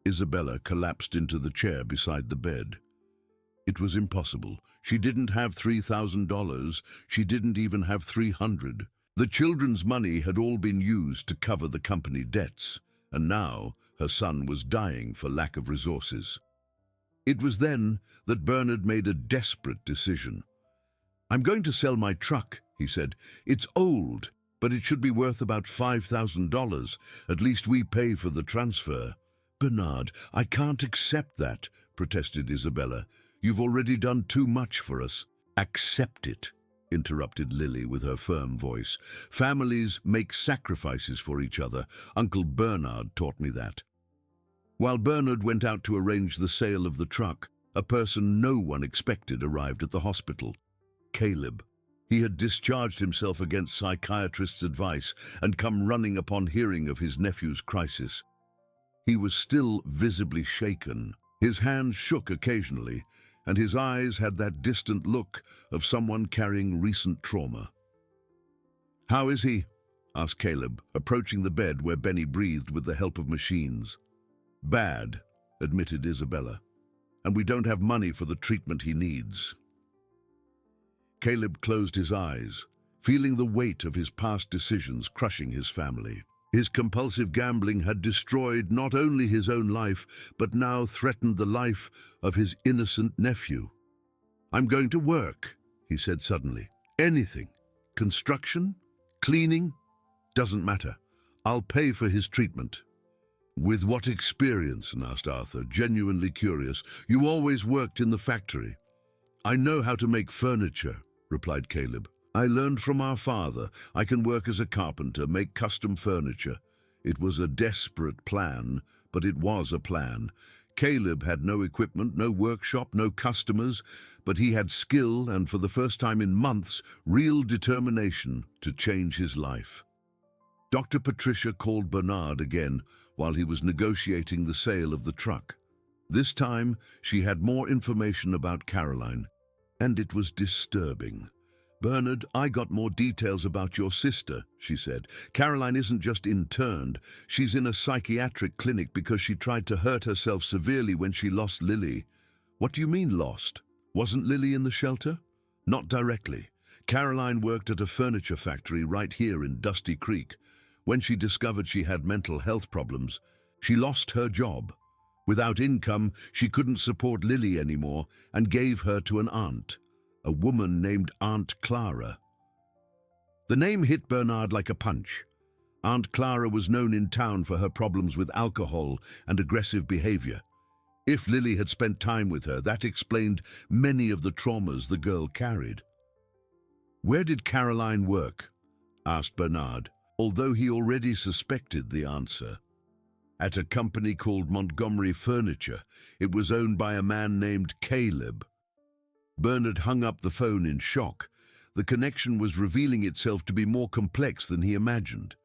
Speaker 1: Isabella collapsed into the chair beside the bed. It was impossible. She didn't have $3,000. She didn't even have $300. The children's money had all been used to cover the company debts, and now her son was dying for lack of resources. It was then that Bernard made a desperate decision. "I'm going to sell my truck," he said. "It's old, but it should be worth about $5,000. At least we pay for the transfer." "Bernard, I can't accept that," protested Isabella. "You've already done too much for us." "Accept it," interrupted Lily with her firm voice. "Families make sacrifices for each other. Uncle Bernard taught me that." While Bernard went out to arrange the sale of the truck, a person no one expected arrived at the hospital. Caleb. He had discharged himself against psychiatrists' advice and come running upon hearing of his nephew's crisis. He was still visibly shaken. His hands shook occasionally, and his eyes had that distant look of someone carrying recent trauma. "How is he?" asked Caleb, approaching the bed where Benny breathed with the help of machines. "Bad," admitted Isabella, "and we don't have money for the treatment he needs." Caleb closed his eyes, feeling the weight of his past decisions crushing his family. His compulsive gambling had destroyed not only his own life, but now threatened the life of his innocent nephew. "I'm going to work," he said suddenly. "Anything. Construction? Cleaning? Doesn't matter. I'll pay for his treatment." "With what experience?" asked Arthur, genuinely curious. "You always worked in the factory." "I know how to make furniture," replied Caleb. "I learned from our father. I can work as a carpenter, make custom furniture." It was a desperate plan, but it was a plan. Caleb had no equipment, no workshop, no customers, but he had skill and, for the first time in months, real determination to change his life. Dr. Patricia called Bernard again while he was negotiating the sale of the truck. This time, she had more information about Caroline, and it was disturbing. "Bernard, I got more details about your sister," she said. "Caroline isn't just interned. She's in a psychiatric clinic because she tried to hurt herself severely when she lost Lily." "What do you mean lost? Wasn't Lily in the shelter?" "Not directly. Caroline worked at a furniture factory right here in Dusty Creek. When she discovered she had mental health problems, she lost her job. Without income, she couldn't support Lily anymore and gave her to an aunt, a woman named Aunt Clara." The name hit Bernard like a punch. Aunt Clara was known in town for her problems with alcohol and aggressive behavior. If Lily had spent time with her, that explained many of the traumas the girl carried. "Where did Caroline work?" asked Bernard, although he already suspected the answer. "At a company called Montgomery Furniture. It was owned by a man named Caleb." Bernard hung up the phone in shock. The connection was revealing itself to be more complex than he imagined.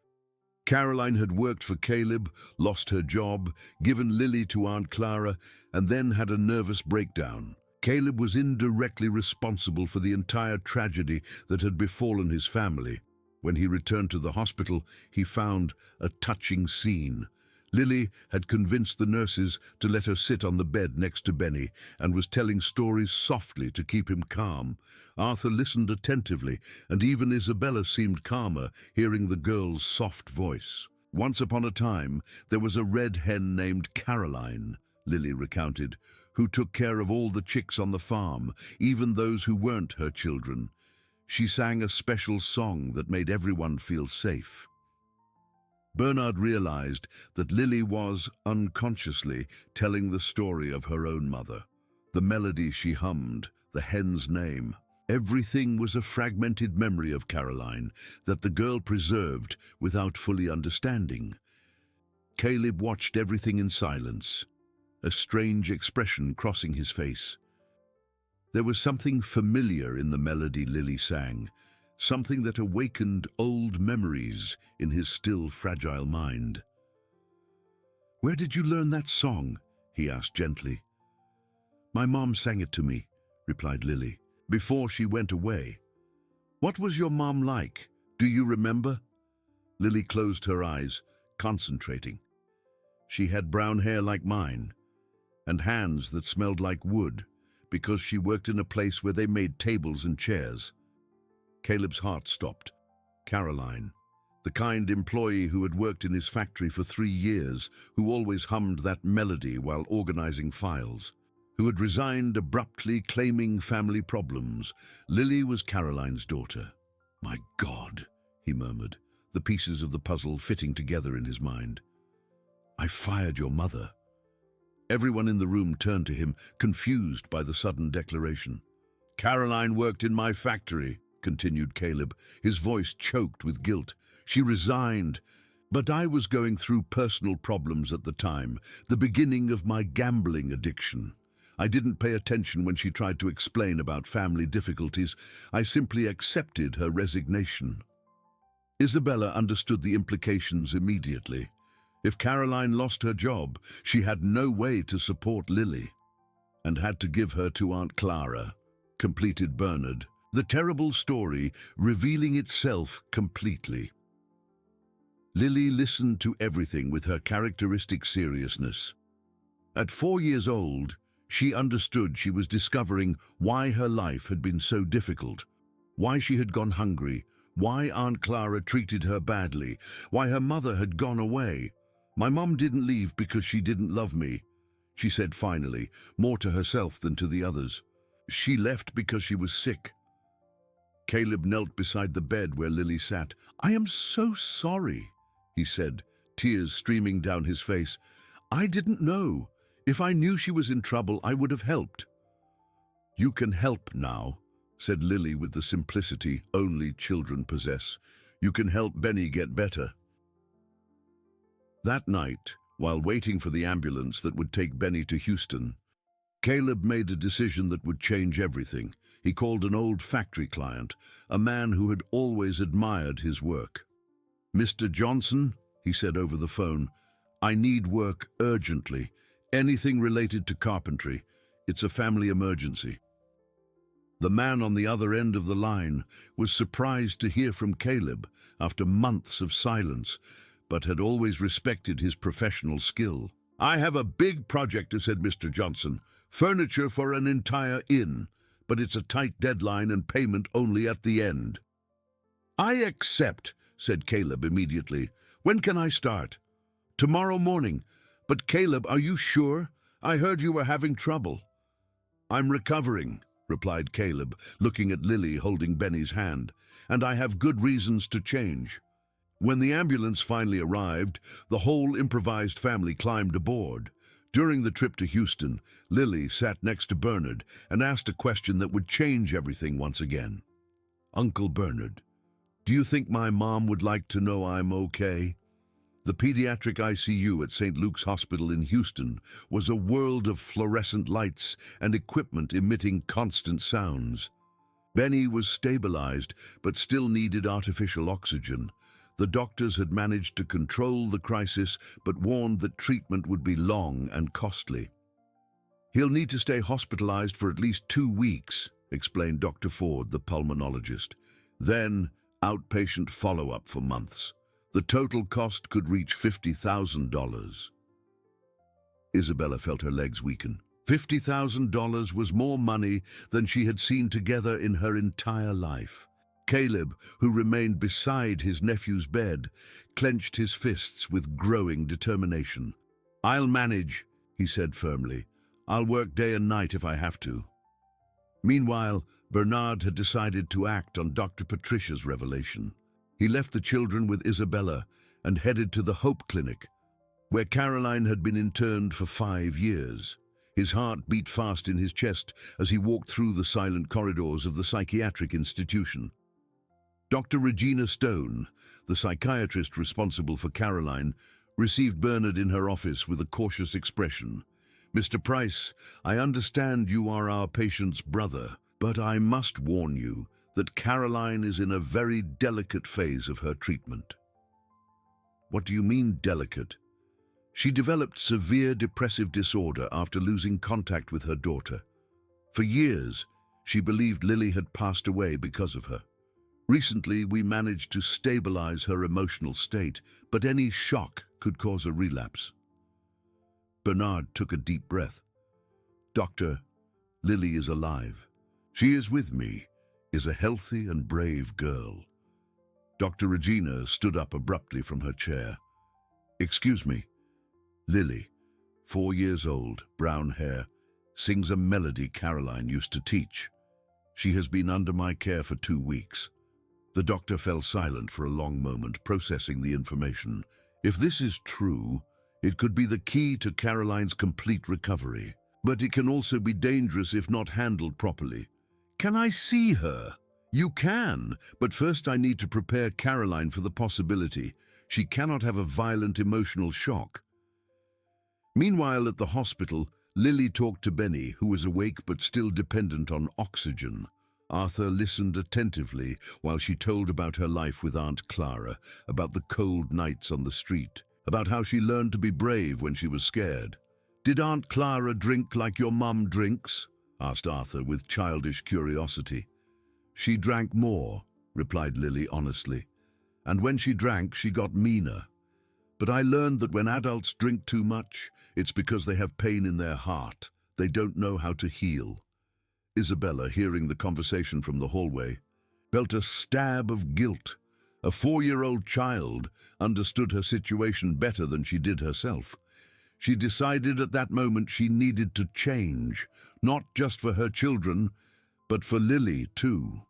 Speaker 1: Caroline had worked for Caleb, lost her job, given Lily to Aunt Clara, and then had a nervous breakdown. Caleb was indirectly responsible for the entire tragedy that had befallen his family. When he returned to the hospital, he found a touching scene. Lily had convinced the nurses to let her sit on the bed next to Benny and was telling stories softly to keep him calm. Arthur listened attentively, and even Isabella seemed calmer, hearing the girl's soft voice. "Once upon a time, there was a red hen named Caroline," Lily recounted, "who took care of all the chicks on the farm, even those who weren't her children. She sang a special song that made everyone feel safe." Bernard realized that Lily was, unconsciously, telling the story of her own mother. The melody she hummed, the hen's name, everything was a fragmented memory of Caroline that the girl preserved without fully understanding. Caleb watched everything in silence, a strange expression crossing his face. There was something familiar in the melody Lily sang, something that awakened old memories in his still fragile mind. "Where did you learn that song?" he asked gently. "My mom sang it to me," replied Lily, "before she went away." "What was your mom like? Do you remember?" Lily closed her eyes, concentrating. She had brown hair like mine, and hands that smelled like wood, because she worked in a place where they made tables and chairs. Caleb's heart stopped. Caroline, the kind employee who had worked in his factory for 3 years, who always hummed that melody while organizing files, who had resigned abruptly, claiming family problems. Lily was Caroline's daughter. My God, he murmured, the pieces of the puzzle fitting together in his mind. I fired your mother. Everyone in the room turned to him, confused by the sudden declaration. Caroline worked in my factory, continued Caleb, his voice choked with guilt. She resigned, but I was going through personal problems at the time, the beginning of my gambling addiction. I didn't pay attention when she tried to explain about family difficulties. I simply accepted her resignation. Isabella understood the implications immediately. If Caroline lost her job, she had no way to support Lily, and had to give her to Aunt Clara, completed Bernard, the terrible story revealing itself completely. Lily listened to everything with her characteristic seriousness. At 4 years old, she understood she was discovering why her life had been so difficult, why she had gone hungry, why Aunt Clara treated her badly, why her mother had gone away. My mom didn't leave because she didn't love me, she said finally, more to herself than to the others. She left because she was sick. Caleb knelt beside the bed where Lily sat. I am so sorry, he said, tears streaming down his face. I didn't know. If I knew she was in trouble, I would have helped. You can help now, said Lily with the simplicity only children possess. You can help Benny get better. That night, while waiting for the ambulance that would take Benny to Houston, Caleb made a decision that would change everything. He called an old factory client, a man who had always admired his work. Mr. Johnson, he said over the phone, I need work urgently. Anything related to carpentry. It's a family emergency. The man on the other end of the line was surprised to hear from Caleb after months of silence, but had always respected his professional skill. I have a big project, said Mr. Johnson. Furniture for an entire inn, but it's a tight deadline and payment only at the end. I accept, said Caleb immediately. When can I start? Tomorrow morning. But Caleb, are you sure? I heard you were having trouble. I'm recovering, replied Caleb, looking at Lily holding Benny's hand, and I have good reasons to change. When the ambulance finally arrived, the whole improvised family climbed aboard. During the trip to Houston, Lily sat next to Bernard and asked a question that would change everything once again. Uncle Bernard, do you think my mom would like to know I'm okay? The pediatric ICU at St. Luke's Hospital in Houston was a world of fluorescent lights and equipment emitting constant sounds. Benny was stabilized, but still needed artificial oxygen. The doctors had managed to control the crisis, but warned that treatment would be long and costly. He'll need to stay hospitalized for at least 2 weeks, explained Dr. Ford, the pulmonologist. Then, outpatient follow-up for months. The total cost could reach $50,000. Isabella felt her legs weaken. $50,000 was more money than she had seen together in her entire life. Caleb, who remained beside his nephew's bed, clenched his fists with growing determination. I'll manage, he said firmly. I'll work day and night if I have to. Meanwhile, Bernard had decided to act on Dr. Patricia's revelation. He left the children with Isabella and headed to the Hope Clinic, where Caroline had been interned for 5 years. His heart beat fast in his chest as he walked through the silent corridors of the psychiatric institution. Dr. Regina Stone, the psychiatrist responsible for Caroline, received Bernard in her office with a cautious expression. Mr. Price, I understand you are our patient's brother, but I must warn you that Caroline is in a very delicate phase of her treatment. What do you mean, delicate? She developed severe depressive disorder after losing contact with her daughter. For years, she believed Lily had passed away because of her. Recently, we managed to stabilize her emotional state, but any shock could cause a relapse. Bernard took a deep breath. Doctor, Lily is alive. She is with me, is a healthy and brave girl. Dr. Regina stood up abruptly from her chair. Excuse me. Lily, 4 years old, brown hair, sings a melody Caroline used to teach. She has been under my care for 2 weeks. The doctor fell silent for a long moment, processing the information. If this is true, it could be the key to Caroline's complete recovery. But it can also be dangerous if not handled properly. Can I see her? You can, but first I need to prepare Caroline for the possibility. She cannot have a violent emotional shock. Meanwhile, at the hospital, Lily talked to Benny, who was awake but still dependent on oxygen. Arthur listened attentively while she told about her life with Aunt Clara, about the cold nights on the street, about how she learned to be brave when she was scared. "Did Aunt Clara drink like your mum drinks?" asked Arthur with childish curiosity. "She drank more," replied Lily honestly. "And when she drank, she got meaner. But I learned that when adults drink too much, it's because they have pain in their heart. They don't know how to heal." Isabella, hearing the conversation from the hallway, felt a stab of guilt. A 4-year-old child understood her situation better than she did herself. She decided at that moment she needed to change, not just for her children, but for Lily too.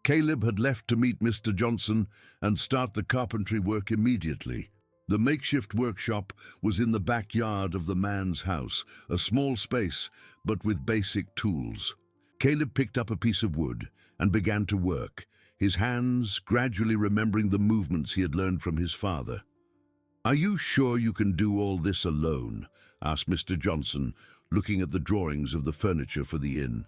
Speaker 1: Caleb had left to meet Mr. Johnson and start the carpentry work immediately. The makeshift workshop was in the backyard of the man's house, a small space, but with basic tools. Caleb picked up a piece of wood and began to work, his hands gradually remembering the movements he had learned from his father. "Are you sure you can do all this alone?" asked Mr. Johnson, looking at the drawings of the furniture for the inn.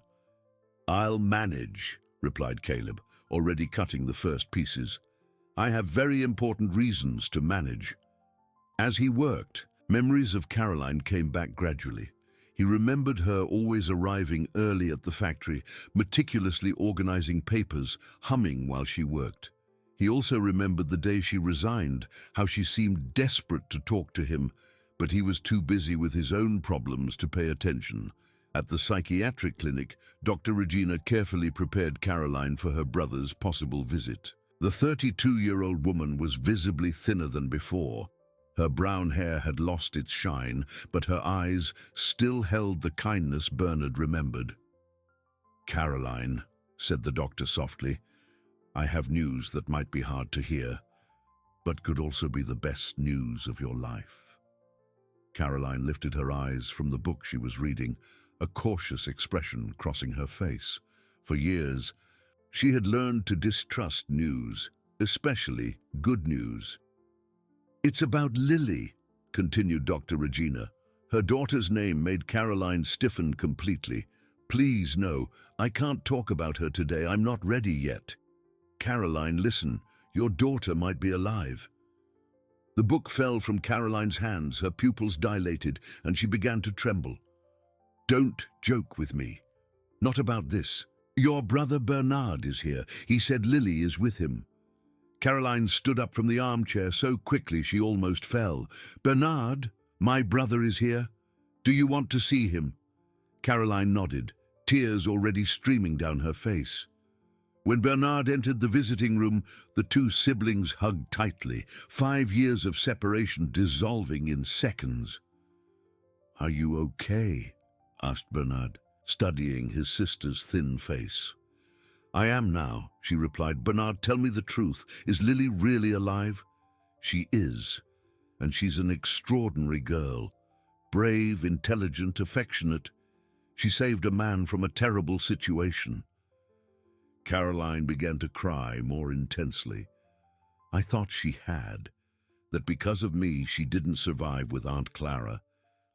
Speaker 1: "I'll manage," replied Caleb, already cutting the first pieces. "I have very important reasons to manage." As he worked, memories of Caroline came back gradually. He remembered her always arriving early at the factory, meticulously organizing papers, humming while she worked. He also remembered the day she resigned, how she seemed desperate to talk to him, but he was too busy with his own problems to pay attention. At the psychiatric clinic, Dr. Regina carefully prepared Caroline for her brother's possible visit. The 32-year-old woman was visibly thinner than before. Her brown hair had lost its shine, but her eyes still held the kindness Bernard remembered. "Caroline," said the doctor softly, "I have news that might be hard to hear, but could also be the best news of your life." Caroline lifted her eyes from the book she was reading, a cautious expression crossing her face. For years, she had learned to distrust news, especially good news. "It's about Lily," continued Dr. Regina. Her daughter's name made Caroline stiffen completely. "Please, no, I can't talk about her today. I'm not ready yet." "Caroline, listen. Your daughter might be alive." The book fell from Caroline's hands, her pupils dilated, and she began to tremble. "Don't joke with me. Not about this. Your brother Bernard is here. He said Lily is with him." Caroline stood up from the armchair so quickly she almost fell. "Bernard, my brother is here. Do you want to see him?" Caroline nodded, tears already streaming down her face. When Bernard entered the visiting room, the two siblings hugged tightly, 5 years of separation dissolving in seconds. "Are you okay?" asked Bernard, studying his sister's thin face. "I am now," she replied. "Bernard, tell me the truth. Is Lily really alive?" "She is, and she's an extraordinary girl. Brave, intelligent, affectionate. She saved a man from a terrible situation." Caroline began to cry more intensely. "I thought she had, that because of me she didn't survive with Aunt Clara.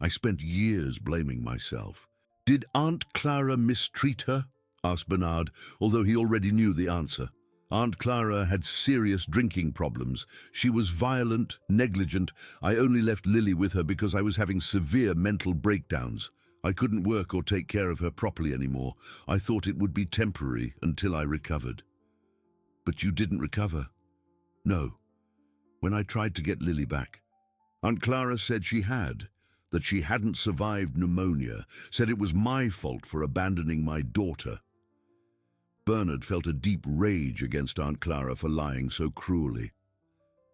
Speaker 1: I spent years blaming myself." "Did Aunt Clara mistreat her?" asked Bernard, although he already knew the answer. "Aunt Clara had serious drinking problems. She was violent, negligent. I only left Lily with her because I was having severe mental breakdowns. I couldn't work or take care of her properly anymore. I thought it would be temporary until I recovered." "But you didn't recover?" "No. When I tried to get Lily back, Aunt Clara said she had, that she hadn't survived pneumonia, said it was my fault for abandoning my daughter." Bernard felt a deep rage against Aunt Clara for lying so cruelly.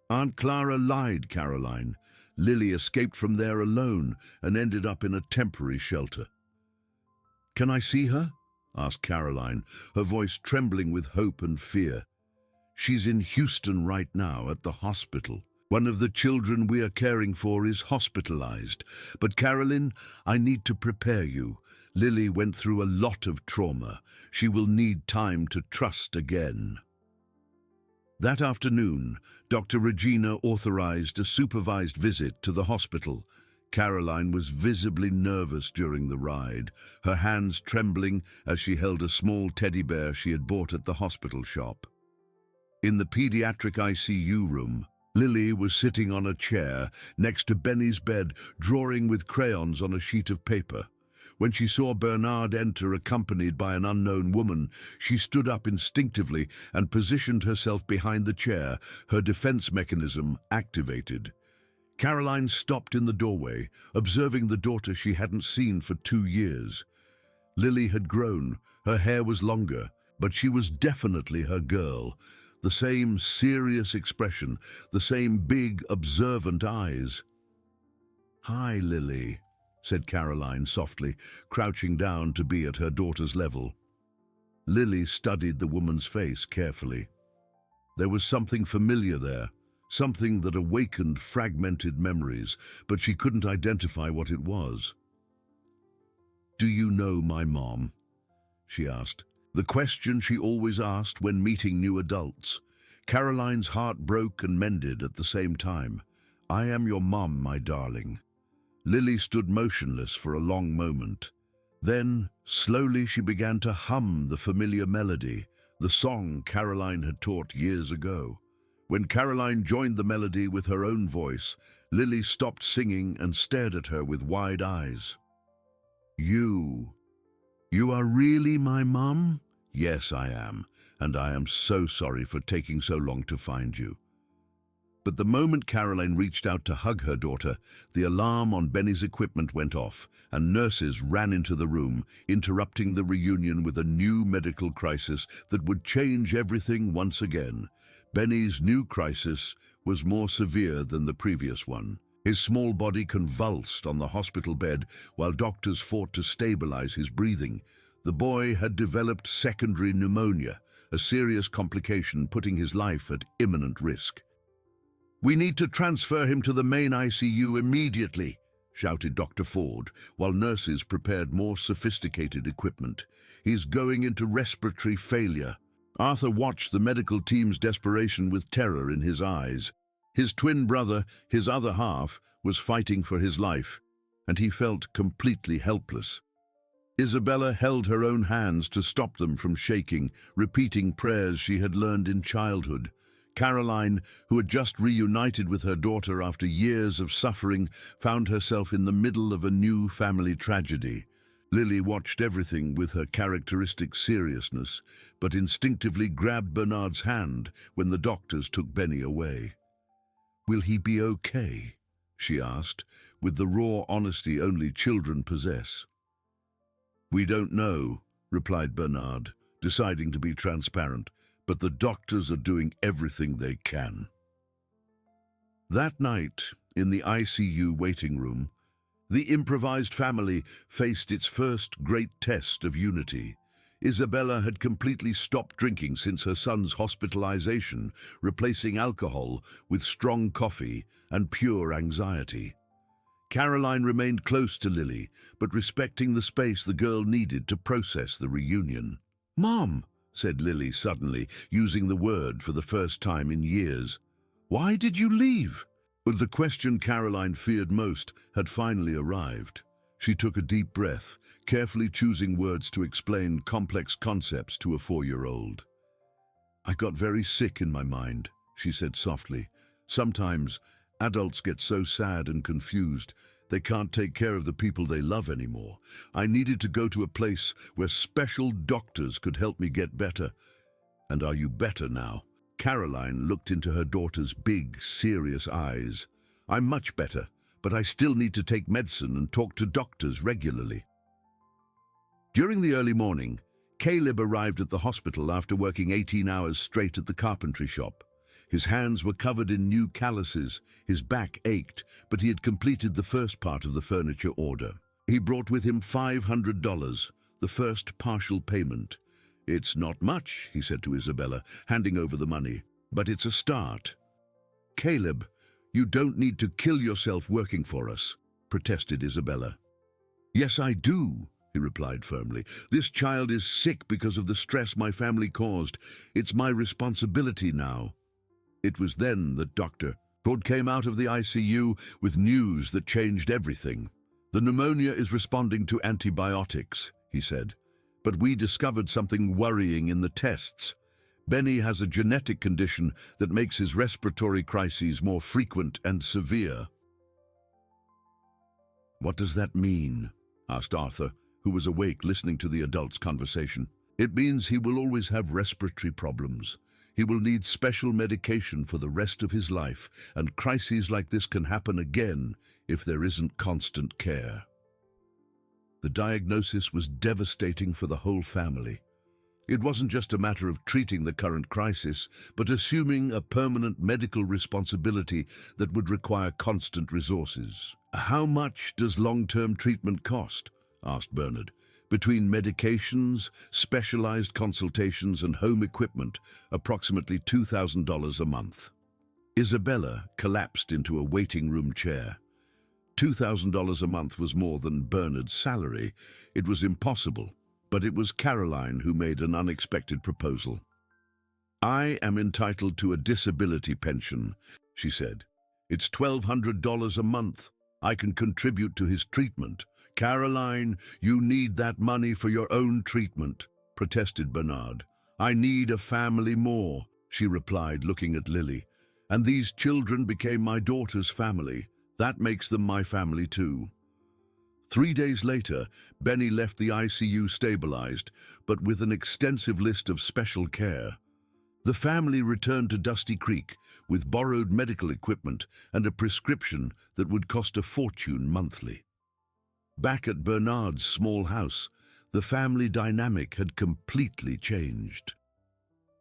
Speaker 1: "Aunt Clara lied, Caroline. Lily escaped from there alone and ended up in a temporary shelter. "Can I see her?" asked Caroline, her voice trembling with hope and fear. "She's in Houston right now at the hospital. One of the children we are caring for is hospitalized. But Caroline, I need to prepare you. Lily went through a lot of trauma. She will need time to trust again." That afternoon, Dr. Regina authorized a supervised visit to the hospital. Caroline was visibly nervous during the ride, her hands trembling as she held a small teddy bear she had bought at the hospital shop. In the pediatric ICU room, Lily was sitting on a chair next to Benny's bed, drawing with crayons on a sheet of paper. When she saw Bernard enter accompanied by an unknown woman, she stood up instinctively and positioned herself behind the chair, her defense mechanism activated. Caroline stopped in the doorway, observing the daughter she hadn't seen for 2 years. Lily had grown, her hair was longer, but she was definitely her girl. The same serious expression, the same big, observant eyes. "Hi, Lily," said Caroline softly, crouching down to be at her daughter's level. Lily studied the woman's face carefully. There was something familiar there, something that awakened fragmented memories, but she couldn't identify what it was. "Do you know my mom?" she asked. The question she always asked when meeting new adults. Caroline's heart broke and mended at the same time. "I am your mom, my darling." Lily stood motionless for a long moment. Then, slowly she began to hum the familiar melody, the song Caroline had taught years ago. When Caroline joined the melody with her own voice, Lily stopped singing and stared at her with wide eyes. You are really my mom?" "Yes, I am, and I am so sorry for taking so long to find you." But the moment Caroline reached out to hug her daughter, the alarm on Benny's equipment went off, and nurses ran into the room, interrupting the reunion with a new medical crisis that would change everything once again. Benny's new crisis was more severe than the previous one. His small body convulsed on the hospital bed while doctors fought to stabilize his breathing. The boy had developed secondary pneumonia, a serious complication putting his life at imminent risk. "We need to transfer him to the main ICU immediately," shouted Dr. Ford, while nurses prepared more sophisticated equipment. "He's going into respiratory failure." Arthur watched the medical team's desperation with terror in his eyes. His twin brother, his other half, was fighting for his life, and he felt completely helpless. Isabella held her own hands to stop them from shaking, repeating prayers she had learned in childhood. Caroline, who had just reunited with her daughter after years of suffering, found herself in the middle of a new family tragedy. Lily watched everything with her characteristic seriousness, but instinctively grabbed Bernard's hand when the doctors took Benny away. "Will he be okay?" she asked, with the raw honesty only children possess. "We don't know," replied Bernard, deciding to be transparent, "but the doctors are doing everything they can." That night, in the ICU waiting room, the improvised family faced its first great test of unity. Isabella had completely stopped drinking since her son's hospitalization, replacing alcohol with strong coffee and pure anxiety. Caroline remained close to Lily, but respecting the space the girl needed to process the reunion. "Mom," said Lily suddenly, using the word for the first time in years, "why did you leave?" But the question Caroline feared most had finally arrived. She took a deep breath, carefully choosing words to explain complex concepts to a 4-year-old. "I got very sick in my mind," she said softly. "Sometimes adults get so sad and confused, they can't take care of the people they love anymore. I needed to go to a place where special doctors could help me get better. And are you better now?" Caroline looked into her daughter's big, serious eyes. "I'm much better, but I still need to take medicine and talk to doctors regularly." During the early morning, Caleb arrived at the hospital after working 18 hours straight at the carpentry shop. His hands were covered in new calluses, his back ached, but he had completed the first part of the furniture order. He brought with him $500, the first partial payment. "It's not much," he said to Isabella, handing over the money, "but it's a start." "Caleb, you don't need to kill yourself working for us," protested Isabella. "Yes, I do," he replied firmly. "This child is sick because of the stress my family caused. It's my responsibility now." It was then that Dr. Ford came out of the ICU with news that changed everything. "The pneumonia is responding to antibiotics," he said. "But we discovered something worrying in the tests. Benny has a genetic condition that makes his respiratory crises more frequent and severe." "What does that mean?" asked Arthur, who was awake listening to the adults' conversation. "It means he will always have respiratory problems. He will need special medication for the rest of his life, and crises like this can happen again if there isn't constant care." The diagnosis was devastating for the whole family. It wasn't just a matter of treating the current crisis, but assuming a permanent medical responsibility that would require constant resources. "How much does long-term treatment cost?" asked Bernard. "Between medications, specialized consultations, and home equipment, approximately $2,000 a month." Isabella collapsed into a waiting room chair. $2,000 a month was more than Bernard's salary. It was impossible, but it was Caroline who made an unexpected proposal. "I am entitled to a disability pension," she said. "It's $1,200 a month. I can contribute to his treatment." "Caroline, you need that money for your own treatment," protested Bernard. "I need a family more," she replied, looking at Lily. "And these children became my daughter's family. That makes them my family too." 3 days later, Benny left the ICU stabilized, but with an extensive list of special care. The family returned to Dusty Creek with borrowed medical equipment and a prescription that would cost a fortune monthly. Back at Bernard's small house, the family dynamic had completely changed.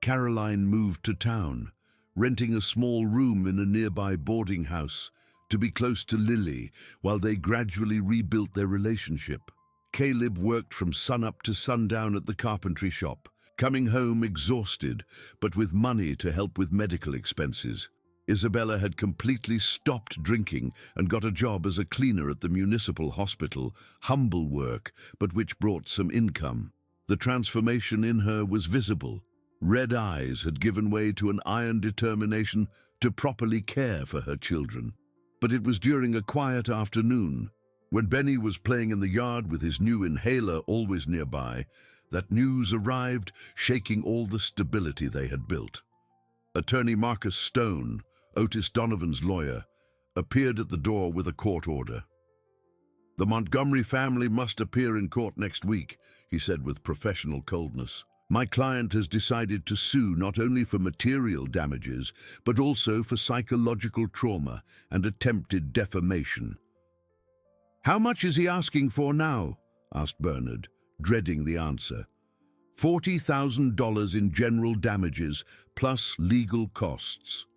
Speaker 1: Caroline moved to town, renting a small room in a nearby boarding house to be close to Lily while they gradually rebuilt their relationship. Caleb worked from sunup to sundown at the carpentry shop, coming home exhausted, but with money to help with medical expenses. Isabella had completely stopped drinking and got a job as a cleaner at the municipal hospital, humble work, but which brought some income. The transformation in her was visible. Red eyes had given way to an iron determination to properly care for her children. But it was during a quiet afternoon, when Benny was playing in the yard with his new inhaler always nearby, that news arrived, shaking all the stability they had built. Attorney Marcus Stone, Otis Donovan's lawyer, appeared at the door with a court order. "The Montgomery family must appear in court next week," he said with professional coldness. "My client has decided to sue not only for material damages, but also for psychological trauma and attempted defamation." "How much is he asking for now?" asked Bernard, dreading the answer. $40,000 in general damages, plus legal costs.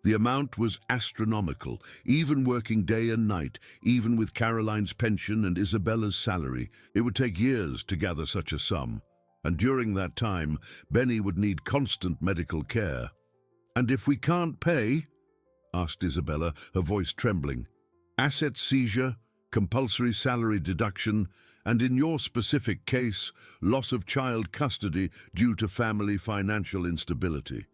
Speaker 1: The amount was astronomical, even working day and night, even with Caroline's pension and Isabella's salary. It would take years to gather such a sum, and during that time, Benny would need constant medical care. "And if we can't pay?" asked Isabella, her voice trembling. "Asset seizure, compulsory salary deduction, and in your specific case, loss of child custody due to family financial instability."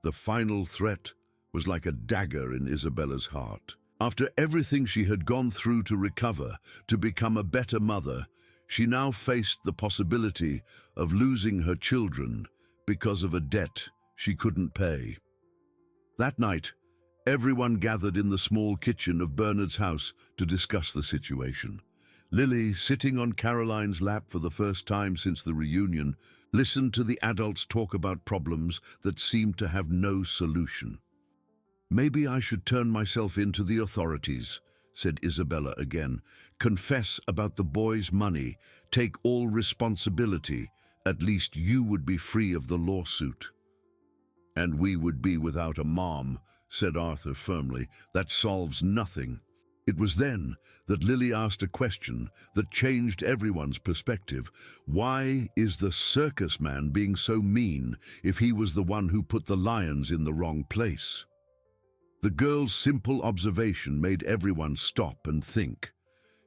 Speaker 1: The final threat was like a dagger in Isabella's heart. After everything she had gone through to recover, to become a better mother, she now faced the possibility of losing her children because of a debt she couldn't pay. That night, everyone gathered in the small kitchen of Bernard's house to discuss the situation. Lily, sitting on Caroline's lap for the first time since the reunion, listened to the adults talk about problems that seemed to have no solution. "Maybe I should turn myself in to the authorities," said Isabella again. "Confess about the boy's money, take all responsibility. At least you would be free of the lawsuit." "And we would be without a mom," said Arthur firmly. "That solves nothing." It was then that Lily asked a question that changed everyone's perspective. Why is the circus man being so mean if he was the one who put the lions in the wrong place? The girl's simple observation made everyone stop and think.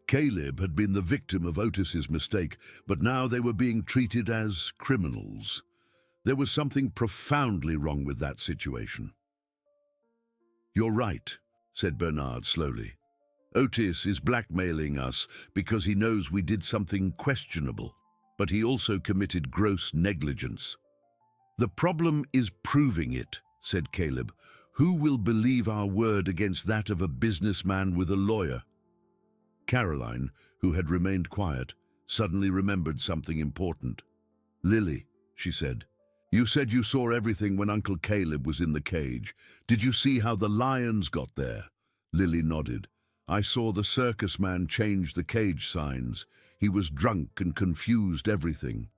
Speaker 1: Caleb had been the victim of Otis's mistake, but now they were being treated as criminals. There was something profoundly wrong with that situation. "You're right," said Bernard slowly. "Otis is blackmailing us because he knows we did something questionable, but he also committed gross negligence." "The problem is proving it," said Caleb. "Who will believe our word against that of a businessman with a lawyer?" Caroline, who had remained quiet, suddenly remembered something important. "Lily," she said, "you said you saw everything when Uncle Caleb was in the cage. Did you see how the lions got there?" Lily nodded. "I saw the circus man change the cage signs. He was drunk and confused everything."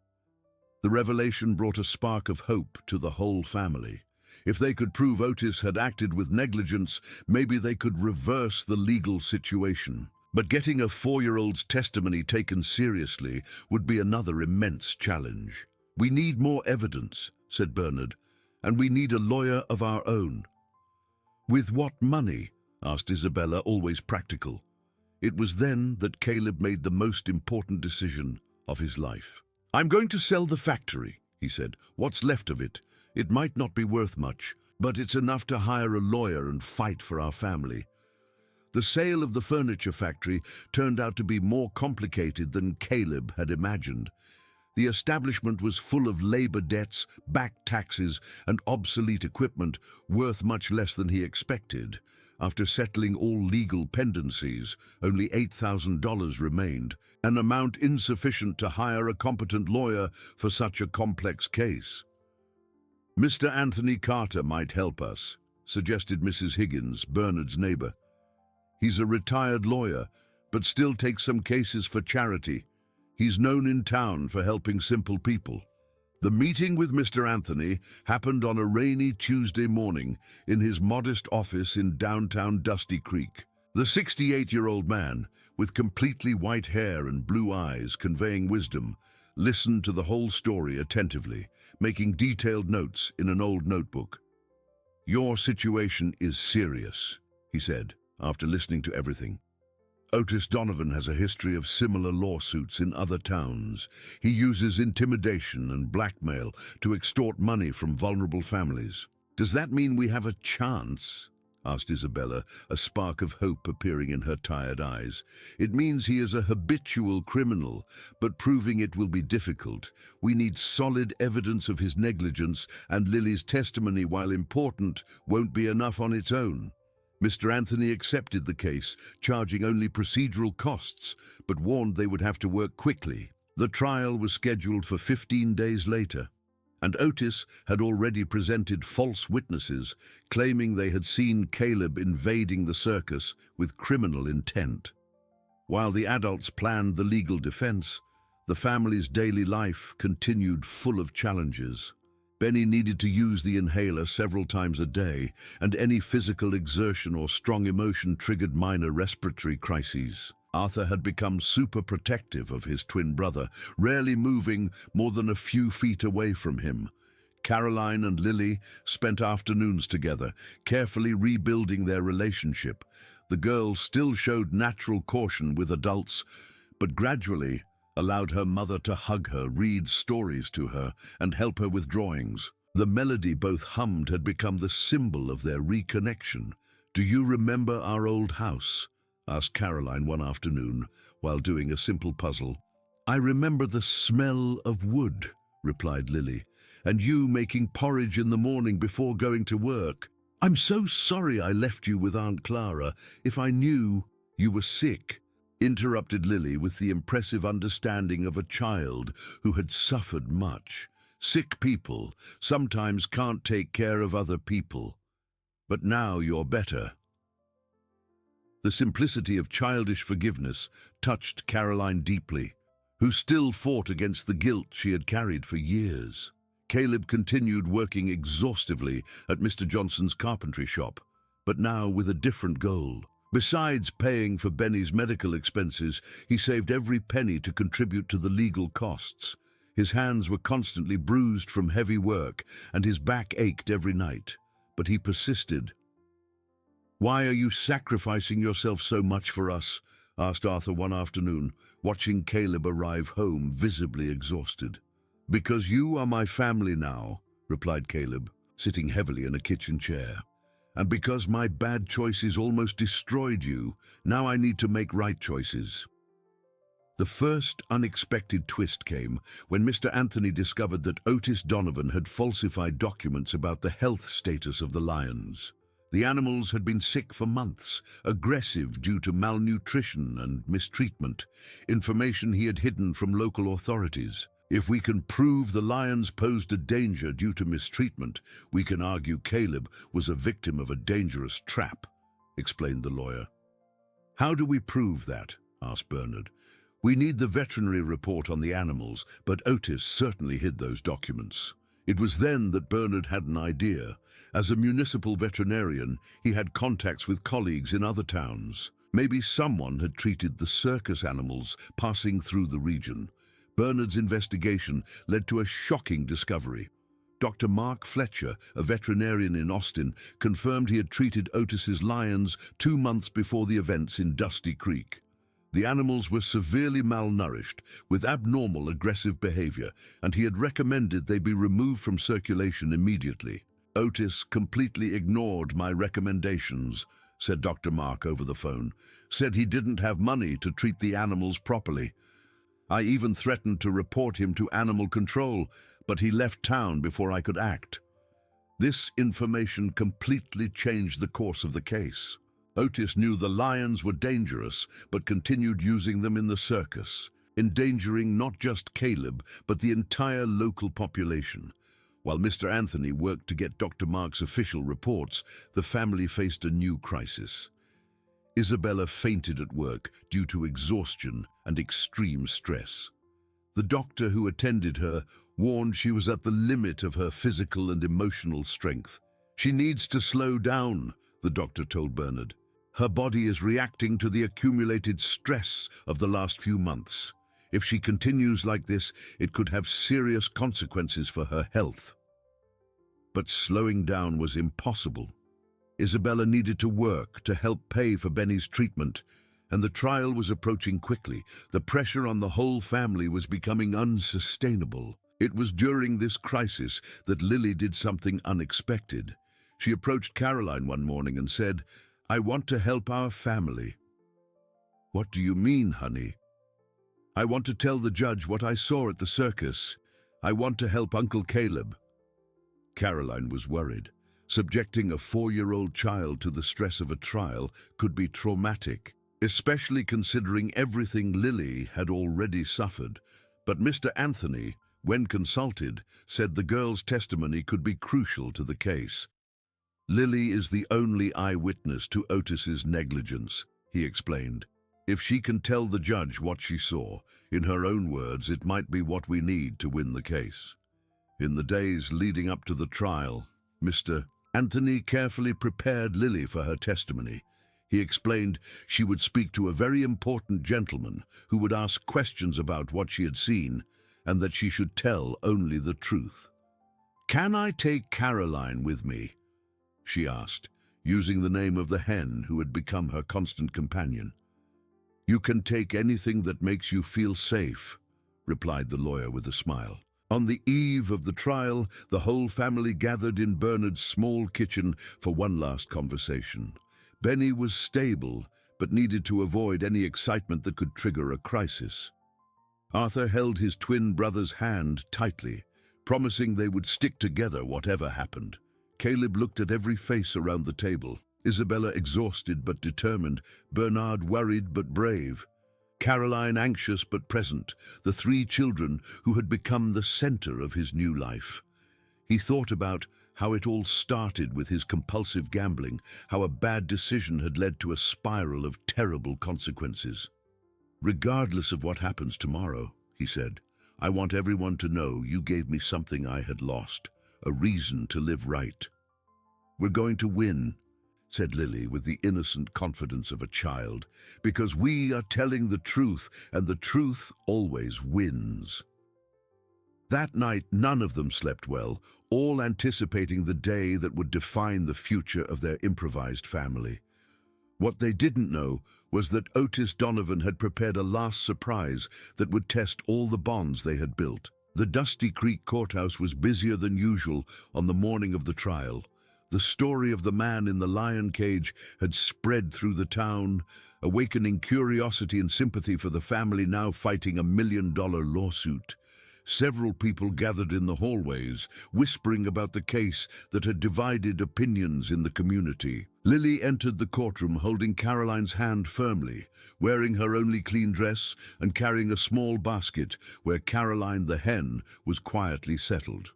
Speaker 1: The revelation brought a spark of hope to the whole family. If they could prove Otis had acted with negligence, maybe they could reverse the legal situation. But getting a 4-year-old's testimony taken seriously would be another immense challenge. "We need more evidence," said Bernard, "and we need a lawyer of our own." "With what money?" asked Isabella, always practical. It was then that Caleb made the most important decision of his life. "I'm going to sell the factory," he said. "What's left of it. It might not be worth much, but it's enough to hire a lawyer and fight for our family." The sale of the furniture factory turned out to be more complicated than Caleb had imagined. The establishment was full of labor debts, back taxes, and obsolete equipment worth much less than he expected. After settling all legal pendencies, only $8,000 remained, an amount insufficient to hire a competent lawyer for such a complex case. "Mr. Anthony Carter might help us," suggested Mrs. Higgins, Bernard's neighbor. "He's a retired lawyer, but still takes some cases for charity. He's known in town for helping simple people." The meeting with Mr. Anthony happened on a rainy Tuesday morning in his modest office in downtown Dusty Creek. The 68-year-old man, with completely white hair and blue eyes conveying wisdom, listened to the whole story attentively, making detailed notes in an old notebook. "Your situation is serious," he said, after listening to everything. "Otis Donovan has a history of similar lawsuits in other towns. He uses intimidation and blackmail to extort money from vulnerable families. Does that mean we have a chance?" asked Isabella, a spark of hope appearing in her tired eyes. "It means he is a habitual criminal, but proving it will be difficult. We need solid evidence of his negligence, and Lily's testimony, while important, won't be enough on its own." Mr. Anthony accepted the case, charging only procedural costs, but warned they would have to work quickly. The trial was scheduled for 15 days later, and Otis had already presented false witnesses, claiming they had seen Caleb invading the circus with criminal intent. While the adults planned the legal defense, the family's daily life continued full of challenges. Benny needed to use the inhaler several times a day, and any physical exertion or strong emotion triggered minor respiratory crises. Arthur had become super protective of his twin brother, rarely moving more than a few feet away from him. Caroline and Lily spent afternoons together, carefully rebuilding their relationship. The girl still showed natural caution with adults, but gradually allowed her mother to hug her, read stories to her, and help her with drawings. The melody both hummed had become the symbol of their reconnection. "Do you remember our old house?" asked Caroline one afternoon, while doing a simple puzzle. "I remember the smell of wood," replied Lily, "and you making porridge in the morning before going to work. I'm so sorry I left you with Aunt Clara. If I knew you were sick," interrupted Lily with the impressive understanding of a child who had suffered much. "Sick people sometimes can't take care of other people. But now you're better." The simplicity of childish forgiveness touched Caroline deeply, who still fought against the guilt she had carried for years. Caleb continued working exhaustively at Mr. Johnson's carpentry shop, but now with a different goal. Besides paying for Benny's medical expenses, he saved every penny to contribute to the legal costs. His hands were constantly bruised from heavy work, and his back ached every night. But he persisted. "Why are you sacrificing yourself so much for us?" asked Arthur one afternoon, watching Caleb arrive home visibly exhausted. "Because you are my family now," replied Caleb, sitting heavily in a kitchen chair. "And because my bad choices almost destroyed you, now I need to make right choices." The first unexpected twist came when Mr. Anthony discovered that Otis Donovan had falsified documents about the health status of the lions. The animals had been sick for months, aggressive due to malnutrition and mistreatment, information he had hidden from local authorities. "If we can prove the lions posed a danger due to mistreatment, we can argue Caleb was a victim of a dangerous trap," explained the lawyer. "How do we prove that?" asked Bernard. "We need the veterinary report on the animals, but Otis certainly hid those documents." It was then that Bernard had an idea. As a municipal veterinarian, he had contacts with colleagues in other towns. Maybe someone had treated the circus animals passing through the region. Bernard's investigation led to a shocking discovery. Dr. Mark Fletcher, a veterinarian in Austin, confirmed he had treated Otis's lions 2 months before the events in Dusty Creek. The animals were severely malnourished, with abnormal aggressive behavior, and he had recommended they be removed from circulation immediately. "Otis completely ignored my recommendations," said Dr. Mark over the phone. "Said he didn't have money to treat the animals properly. I even threatened to report him to animal control, but he left town before I could act." This information completely changed the course of the case. Otis knew the lions were dangerous, but continued using them in the circus, endangering not just Caleb, but the entire local population. While Mr. Anthony worked to get Dr. Mark's official reports, the family faced a new crisis. Isabella fainted at work due to exhaustion and extreme stress. The doctor who attended her warned she was at the limit of her physical and emotional strength. "She needs to slow down," the doctor told Bernard. "Her body is reacting to the accumulated stress of the last few months. If she continues like this, it could have serious consequences for her health." But slowing down was impossible. Isabella needed to work to help pay for Benny's treatment, and the trial was approaching quickly. The pressure on the whole family was becoming unsustainable. It was during this crisis that Lily did something unexpected. She approached Caroline one morning and said, "I want to help our family." "What do you mean, honey?" "I want to tell the judge what I saw at the circus. I want to help Uncle Caleb." Caroline was worried. Subjecting a 4-year-old child to the stress of a trial could be traumatic, especially considering everything Lily had already suffered. But Mr. Anthony, when consulted, said the girl's testimony could be crucial to the case. "Lily is the only eyewitness to Otis's negligence," he explained. "If she can tell the judge what she saw, in her own words, it might be what we need to win the case." In the days leading up to the trial, Mr. Anthony carefully prepared Lily for her testimony. He explained she would speak to a very important gentleman who would ask questions about what she had seen, and that she should tell only the truth. "Can I take Caroline with me?" she asked, using the name of the hen who had become her constant companion. "You can take anything that makes you feel safe," replied the lawyer with a smile. On the eve of the trial, the whole family gathered in Bernard's small kitchen for one last conversation. Benny was stable, but needed to avoid any excitement that could trigger a crisis. Arthur held his twin brother's hand tightly, promising they would stick together whatever happened. Caleb looked at every face around the table. Isabella exhausted but determined, Bernard worried but brave, Caroline anxious but present, the 3 children who had become the center of his new life. He thought about how it all started with his compulsive gambling, how a bad decision had led to a spiral of terrible consequences. "Regardless of what happens tomorrow," he said, "I want everyone to know you gave me something I had lost, a reason to live right. We're going to win." said Lily with the innocent confidence of a child, because we are telling the truth, and the truth always wins. That night, none of them slept well, all anticipating the day that would define the future of their improvised family. What they didn't know was that Otis Donovan had prepared a last surprise that would test all the bonds they had built. The Dusty Creek courthouse was busier than usual on the morning of the trial. The story of the man in the lion cage had spread through the town, awakening curiosity and sympathy for the family now fighting $1 million lawsuit. Several people gathered in the hallways, whispering about the case that had divided opinions in the community. Lily entered the courtroom holding Caroline's hand firmly, wearing her only clean dress and carrying a small basket where Caroline the hen was quietly settled.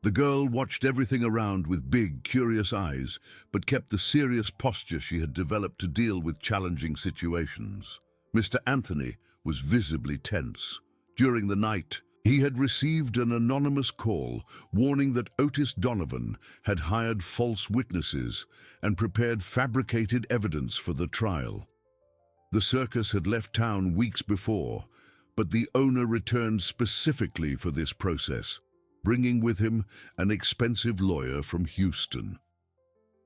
Speaker 1: The girl watched everything around with big, curious eyes, but kept the serious posture she had developed to deal with challenging situations. Mr. Anthony was visibly tense. During the night, he had received an anonymous call warning that Otis Donovan had hired false witnesses and prepared fabricated evidence for the trial. The circus had left town weeks before, but the owner returned specifically for this process, bringing with him an expensive lawyer from Houston.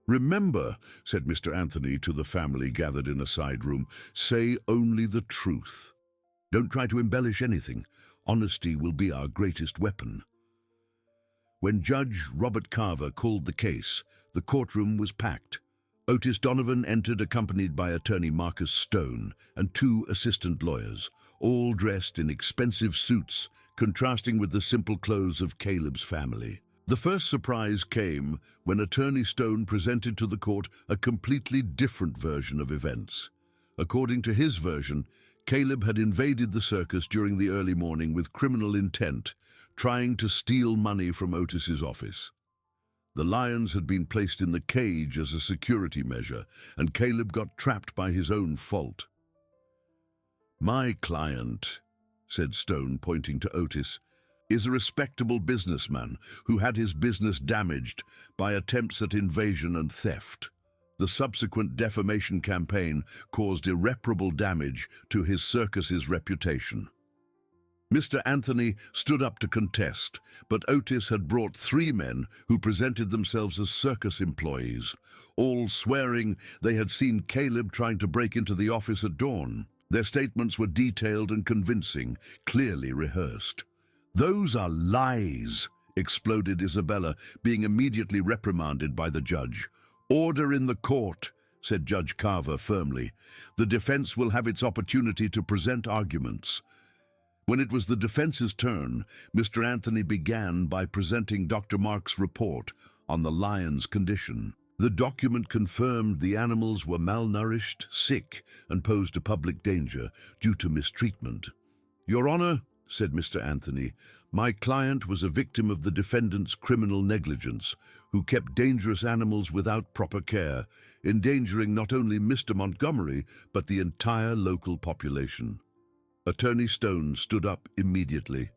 Speaker 1: "Remember," said Mr. Anthony to the family gathered in a side room, "say only the truth. Don't try to embellish anything. Honesty will be our greatest weapon." When Judge Robert Carver called the case, the courtroom was packed. Otis Donovan entered accompanied by attorney Marcus Stone and 2 assistant lawyers, all dressed in expensive suits, contrasting with the simple clothes of Caleb's family. The first surprise came when attorney Stone presented to the court a completely different version of events. According to his version, Caleb had invaded the circus during the early morning with criminal intent, trying to steal money from Otis's office. The lions had been placed in the cage as a security measure, and Caleb got trapped by his own fault. "My client," said Stone, pointing to Otis, "is a respectable businessman who had his business damaged by attempts at invasion and theft. The subsequent defamation campaign caused irreparable damage to his circus's reputation." Mr. Anthony stood up to contest, but Otis had brought 3 men who presented themselves as circus employees, all swearing they had seen Caleb trying to break into the office at dawn. Their statements were detailed and convincing, clearly rehearsed. "Those are lies," exploded Isabella, being immediately reprimanded by the judge. "Order in the court," said Judge Carver firmly. "The defense will have its opportunity to present arguments." When it was the defense's turn, Mr. Anthony began by presenting Dr. Mark's report on the lion's condition. The document confirmed the animals were malnourished, sick, and posed a public danger due to mistreatment. "Your Honor," said Mr. Anthony, "my client was a victim of the defendant's criminal negligence, who kept dangerous animals without proper care, endangering not only Mr. Montgomery, but the entire local population." Attorney Stone stood up immediately.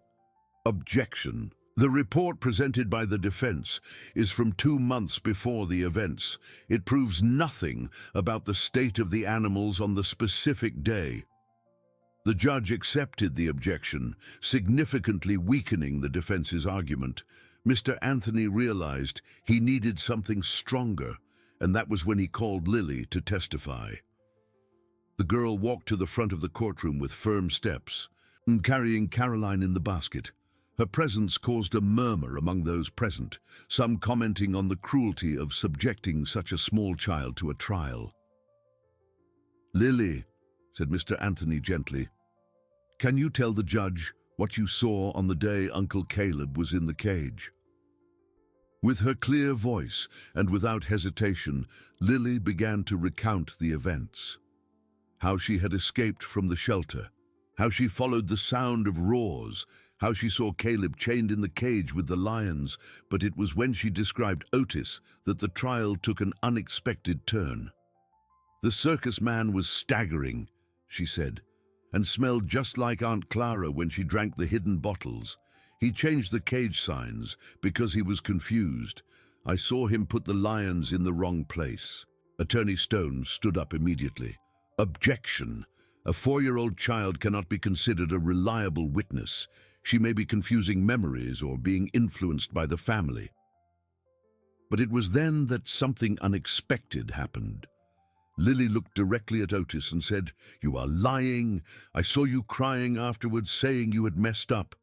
Speaker 1: "Objection. The report presented by the defense is from 2 months before the events. It proves nothing about the state of the animals on the specific day." The judge accepted the objection, significantly weakening the defense's argument. Mr. Anthony realized he needed something stronger, and that was when he called Lily to testify. The girl walked to the front of the courtroom with firm steps, carrying Caroline in the basket. Her presence caused a murmur among those present, some commenting on the cruelty of subjecting such a small child to a trial. "Lily," said Mr. Anthony gently, "can you tell the judge what you saw on the day Uncle Caleb was in the cage?" With her clear voice and without hesitation, Lily began to recount the events. How she had escaped from the shelter, how she followed the sound of roars, how she saw Caleb chained in the cage with the lions, but it was when she described Otis that the trial took an unexpected turn. "The circus man was staggering," she said, "and smelled just like Aunt Clara when she drank the hidden bottles. He changed the cage signs because he was confused. I saw him put the lions in the wrong place. Attorney Stone stood up immediately. Objection. A 4-year-old child cannot be considered a reliable witness. She may be confusing memories or being influenced by the family. But it was then that something unexpected happened. Lily looked directly at Otis and said, "You are lying. I saw you crying afterwards, saying you had messed up."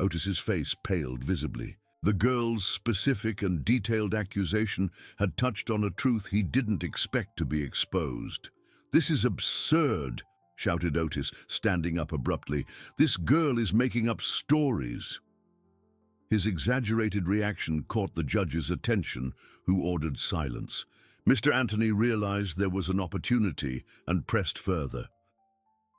Speaker 1: Otis's face paled visibly. The girl's specific and detailed accusation had touched on a truth he didn't expect to be exposed. "This is absurd," shouted Otis, standing up abruptly. "This girl is making up stories." His exaggerated reaction caught the judge's attention, who ordered silence. Mr. Anthony realized there was an opportunity and pressed further.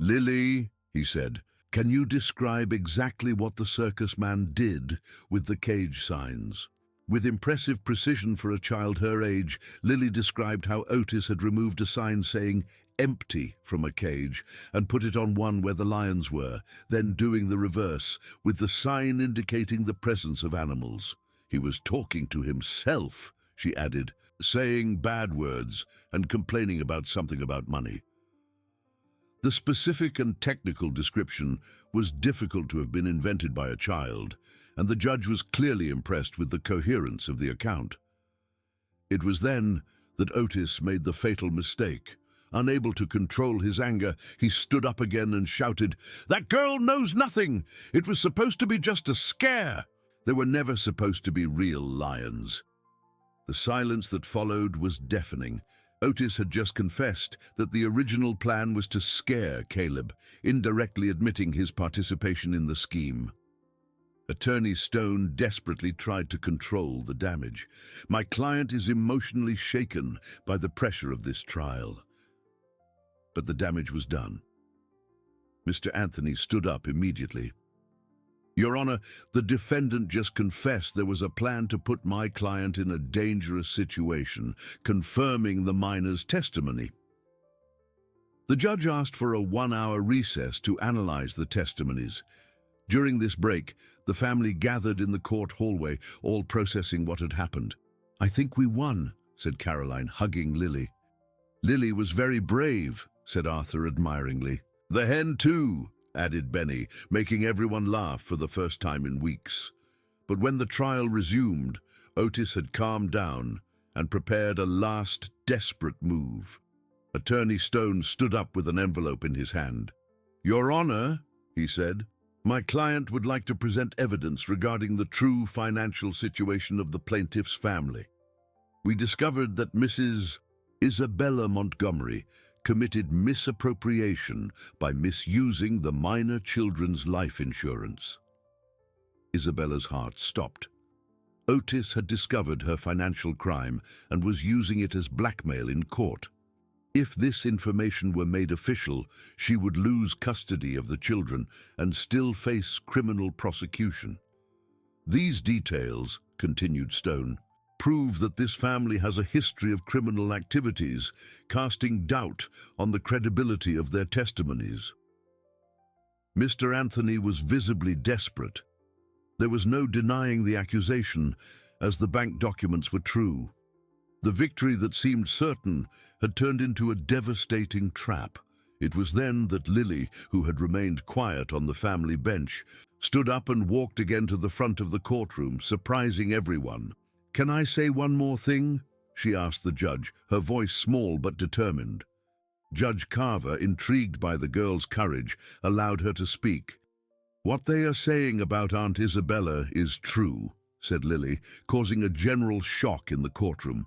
Speaker 1: "Lily," he said, "can you describe exactly what the circus man did with the cage signs?" With impressive precision for a child her age, Lily described how Otis had removed a sign saying "empty" from a cage and put it on one where the lions were, then doing the reverse, with the sign indicating the presence of animals. "He was talking to himself," she added, saying bad words and complaining about something about money. The specific and technical description was difficult to have been invented by a child, and the judge was clearly impressed with the coherence of the account. It was then that Otis made the fatal mistake. Unable to control his anger, he stood up again and shouted, "That girl knows nothing! It was supposed to be just a scare! There were never supposed to be real lions." The silence that followed was deafening. Otis had just confessed that the original plan was to scare Caleb, indirectly admitting his participation in the scheme. Attorney Stone desperately tried to control the damage. "My client is emotionally shaken by the pressure of this trial." But the damage was done. Mr. Anthony stood up immediately. "Your Honor, the defendant just confessed there was a plan to put my client in a dangerous situation, confirming the minor's testimony." The judge asked for a 1-hour recess to analyze the testimonies. During this break, the family gathered in the court hallway, all processing what had happened. "I think we won," said Caroline, hugging Lily. "Lily was very brave," said Arthur admiringly. "The hen too," added Benny, making everyone laugh for the first time in weeks. But when the trial resumed, Otis had calmed down and prepared a last desperate move. Attorney Stone stood up with an envelope in his hand. "Your Honor," he said, "my client would like to present evidence regarding the true financial situation of the plaintiff's family. We discovered that Mrs. Isabella Montgomery committed misappropriation by misusing the minor children's life insurance." Isabella's heart stopped. Otis had discovered her financial crime and was using it as blackmail in court. If this information were made official, she would lose custody of the children and still face criminal prosecution. "These details," continued Stone, "prove that this family has a history of criminal activities, casting doubt on the credibility of their testimonies." Mr. Anthony was visibly desperate. There was no denying the accusation, as the bank documents were true. The victory that seemed certain had turned into a devastating trap. It was then that Lily, who had remained quiet on the family bench, stood up and walked again to the front of the courtroom, surprising everyone. "Can I say one more thing?" she asked the judge, her voice small but determined. Judge Carver, intrigued by the girl's courage, allowed her to speak. "What they are saying about Aunt Isabella is true," said Lily, causing a general shock in the courtroom.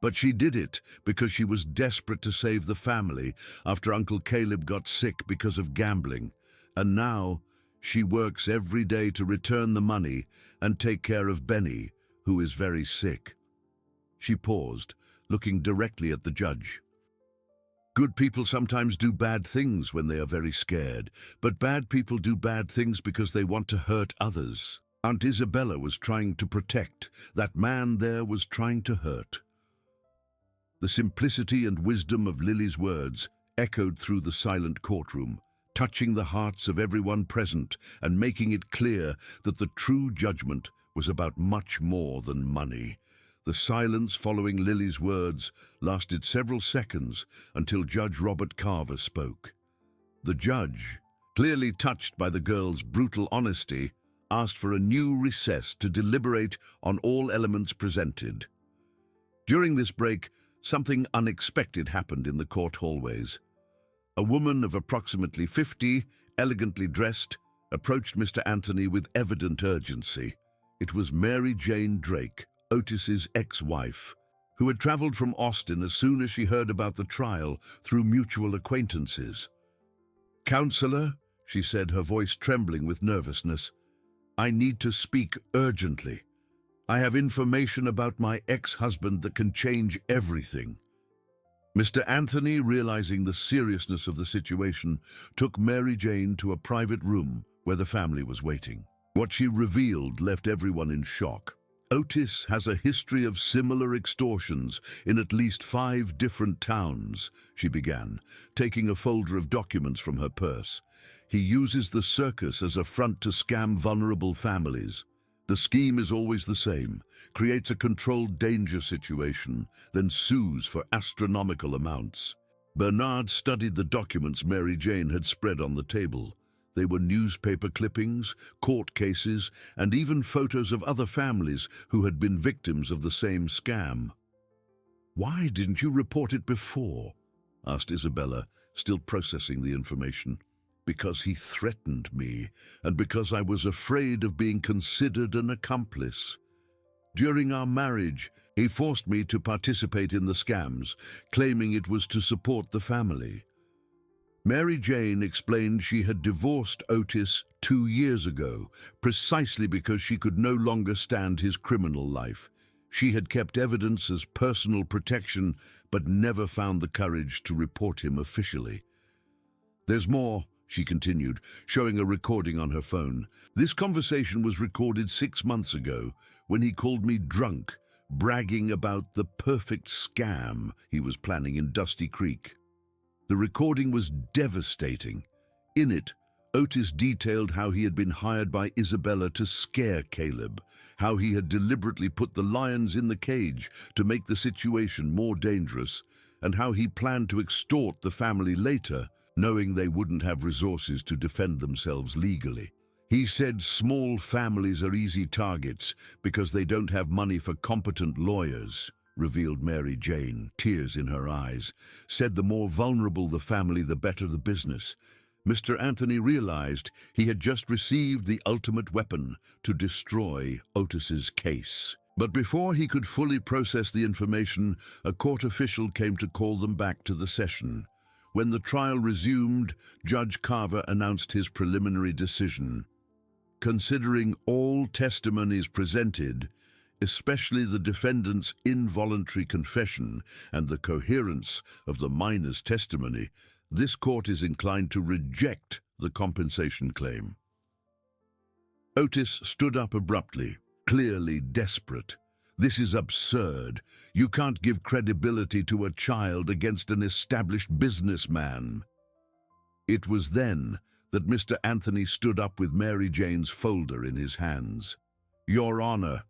Speaker 1: "But she did it because she was desperate to save the family after Uncle Caleb got sick because of gambling. And now she works every day to return the money and take care of Benny, who is very sick." She paused, looking directly at the judge. "Good people sometimes do bad things when they are very scared, but bad people do bad things because they want to hurt others. Aunt Isabella was trying to protect. That man there was trying to hurt." The simplicity and wisdom of Lily's words echoed through the silent courtroom, touching the hearts of everyone present and making it clear that the true judgment was about much more than money. The silence following Lily's words lasted several seconds until Judge Robert Carver spoke. The judge, clearly touched by the girl's brutal honesty, asked for a new recess to deliberate on all elements presented. During this break, something unexpected happened in the court hallways. A woman of approximately 50, elegantly dressed, approached Mr. Anthony with evident urgency. It was Mary Jane Drake, Otis's ex-wife, who had traveled from Austin as soon as she heard about the trial through mutual acquaintances. "Counselor," she said, her voice trembling with nervousness, "I need to speak urgently. I have information about my ex-husband that can change everything." Mr. Anthony, realizing the seriousness of the situation, took Mary Jane to a private room where the family was waiting. What she revealed left everyone in shock. Otis has a history of similar extortions in at least 5 different towns, she began, taking a folder of documents from her purse. He uses the circus as a front to scam vulnerable families. The scheme is always the same, creates a controlled danger situation, then sues for astronomical amounts. Bernard studied the documents Mary Jane had spread on the table. They were newspaper clippings, court cases, and even photos of other families who had been victims of the same scam. "Why didn't you report it before?" asked Isabella, still processing the information. "Because he threatened me, and because I was afraid of being considered an accomplice. During our marriage, he forced me to participate in the scams, claiming it was to support the family." Mary Jane explained she had divorced Otis 2 years ago, precisely because she could no longer stand his criminal life. She had kept evidence as personal protection, but never found the courage to report him officially. "There's more," she continued, showing a recording on her phone. "This conversation was recorded 6 months ago, when he called me drunk, bragging about the perfect scam he was planning in Dusty Creek. The recording was devastating. In it, Otis detailed how he had been hired by Isabella to scare Caleb, how he had deliberately put the lions in the cage to make the situation more dangerous, and how he planned to extort the family later, knowing they wouldn't have resources to defend themselves legally. He said small families are easy targets because they don't have money for competent lawyers," revealed Mary Jane, tears in her eyes. "Said the more vulnerable the family, the better the business." Mr. Anthony realized he had just received the ultimate weapon to destroy Otis's case. But before he could fully process the information, a court official came to call them back to the session. When the trial resumed, Judge Carver announced his preliminary decision. Considering all testimonies presented, especially the defendant's involuntary confession and the coherence of the minor's testimony, this court is inclined to reject the compensation claim. Otis stood up abruptly, clearly desperate. "This is absurd. You can't give credibility to a child against an established businessman." It was then that Mr. Anthony stood up with Mary Jane's folder in his hands. "Your Honor,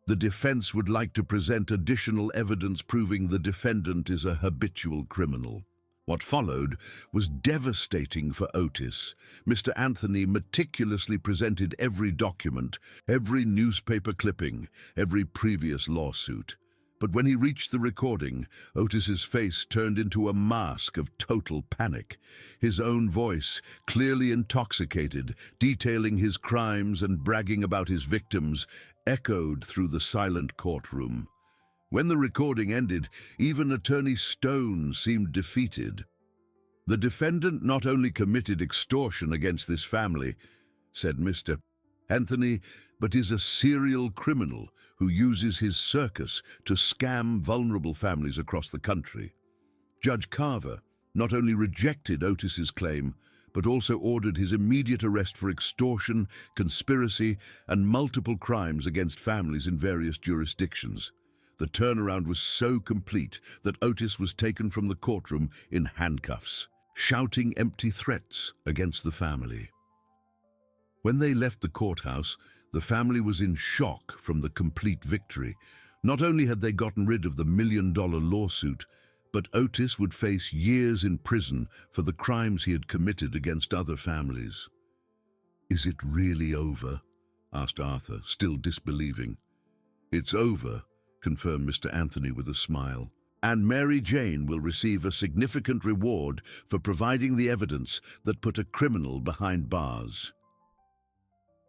Speaker 1: the defense would like to present additional evidence proving the defendant is a habitual criminal." What followed was devastating for Otis. Mr. Anthony meticulously presented every document, every newspaper clipping, every previous lawsuit. But when he reached the recording, Otis's face turned into a mask of total panic. His own voice, clearly intoxicated, detailing his crimes and bragging about his victims, echoed through the silent courtroom. When the recording ended, even Attorney Stone seemed defeated. "The defendant not only committed extortion against this family," said Mr. Anthony, "but is a serial criminal who uses his circus to scam vulnerable families across the country." Judge Carver not only rejected Otis's claim, but also ordered his immediate arrest for extortion, conspiracy, and multiple crimes against families in various jurisdictions. The turnaround was so complete that Otis was taken from the courtroom in handcuffs, shouting empty threats against the family. When they left the courthouse, the family was in shock from the complete victory. Not only had they gotten rid of the million-dollar lawsuit, but Otis would face years in prison for the crimes he had committed against other families. "Is it really over?" asked Arthur, still disbelieving. "It's over," confirmed Mr. Anthony with a smile. "And Mary Jane will receive a significant reward for providing the evidence that put a criminal behind bars."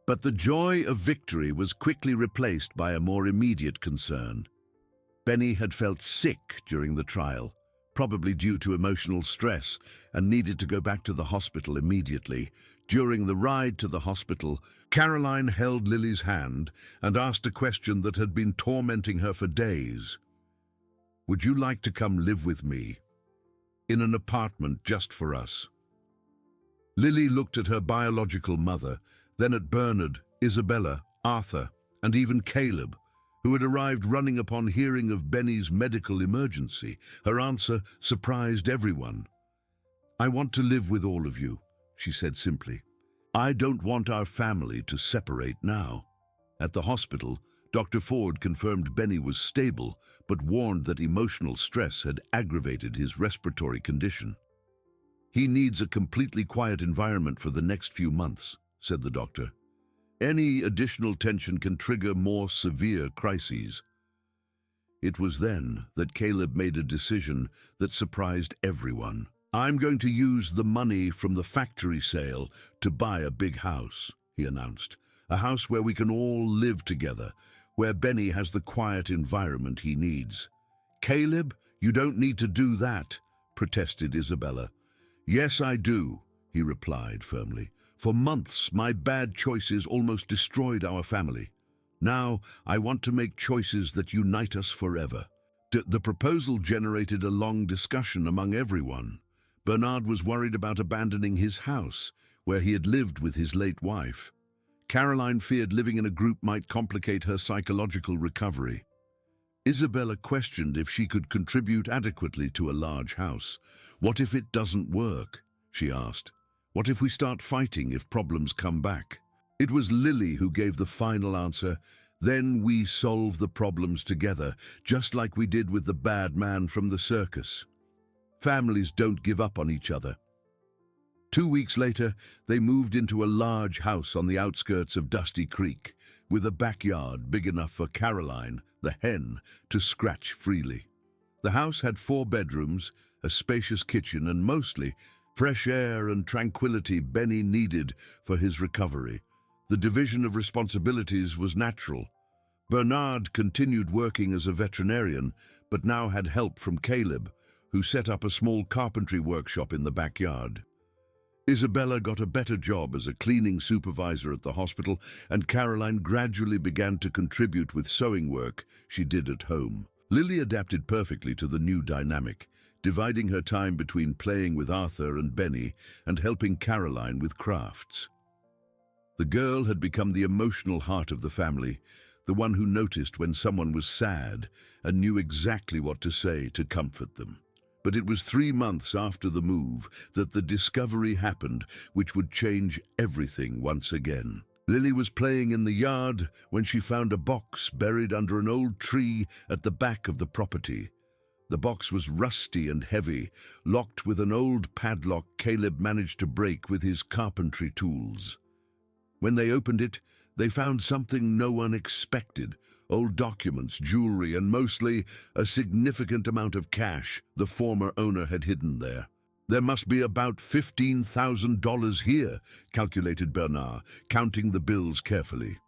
Speaker 1: But the joy of victory was quickly replaced by a more immediate concern. Benny had felt sick during the trial, probably due to emotional stress, and needed to go back to the hospital immediately. During the ride to the hospital, Caroline held Lily's hand and asked a question that had been tormenting her for days. "Would you like to come live with me? In an apartment just for us?" Lily looked at her biological mother, then at Bernard, Isabella, Arthur, and even Caleb, who had arrived running upon hearing of Benny's medical emergency. Her answer surprised everyone. "I want to live with all of you," she said simply. "I don't want our family to separate now." At the hospital, Dr. Ford confirmed Benny was stable, but warned that emotional stress had aggravated his respiratory condition. "He needs a completely quiet environment for the next few months," said the doctor. "Any additional tension can trigger more severe crises." It was then that Caleb made a decision that surprised everyone. "I'm going to use the money from the factory sale to buy a big house," he announced. "A house where we can all live together, where Benny has the quiet environment he needs." "Caleb, you don't need to do that," protested Isabella. "Yes, I do," he replied firmly. "For months, my bad choices almost destroyed our family. Now, I want to make choices that unite us forever." The proposal generated a long discussion among everyone. Bernard was worried about abandoning his house, where he had lived with his late wife. Caroline feared living in a group might complicate her psychological recovery. Isabella questioned if she could contribute adequately to a large house. "What if it doesn't work?" she asked. "What if we start fighting if problems come back?" It was Lily who gave the final answer. "Then we solve the problems together, just like we did with the bad man from the circus. Families don't give up on each other." 2 weeks later, they moved into a large house on the outskirts of Dusty Creek, with a backyard big enough for Caroline, the hen, to scratch freely. The house had 4 bedrooms, a spacious kitchen, and mostly fresh air and tranquility Benny needed for his recovery. The division of responsibilities was natural. Bernard continued working as a veterinarian, but now had help from Caleb, who set up a small carpentry workshop in the backyard. Isabella got a better job as a cleaning supervisor at the hospital, and Caroline gradually began to contribute with sewing work she did at home. Lily adapted perfectly to the new dynamic, dividing her time between playing with Arthur and Benny and helping Caroline with crafts. The girl had become the emotional heart of the family, the one who noticed when someone was sad and knew exactly what to say to comfort them. But it was 3 months after the move that the discovery happened, which would change everything once again. Lily was playing in the yard when she found a box buried under an old tree at the back of the property. The box was rusty and heavy, locked with an old padlock Caleb managed to break with his carpentry tools. When they opened it, they found something no one expected: old documents, jewelry, and mostly a significant amount of cash the former owner had hidden there. "There must be about $15,000 here," calculated Bernard, counting the bills carefully.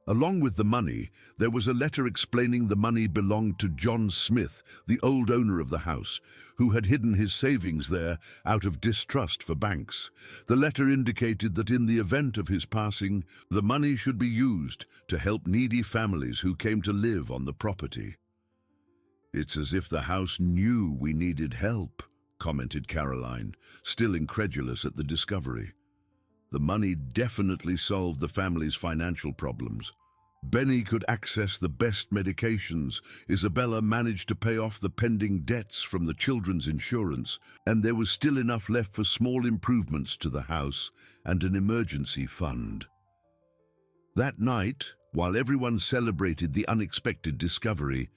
Speaker 1: Along with the money, there was a letter explaining the money belonged to John Smith, the old owner of the house, who had hidden his savings there out of distrust for banks. The letter indicated that in the event of his passing, the money should be used to help needy families who came to live on the property. "It's as if the house knew we needed help," commented Caroline, still incredulous at the discovery. The money definitely solved the family's financial problems. Benny could access the best medications, Isabella managed to pay off the pending debts from the children's insurance, and there was still enough left for small improvements to the house and an emergency fund. That night, While everyone celebrated the unexpected discovery,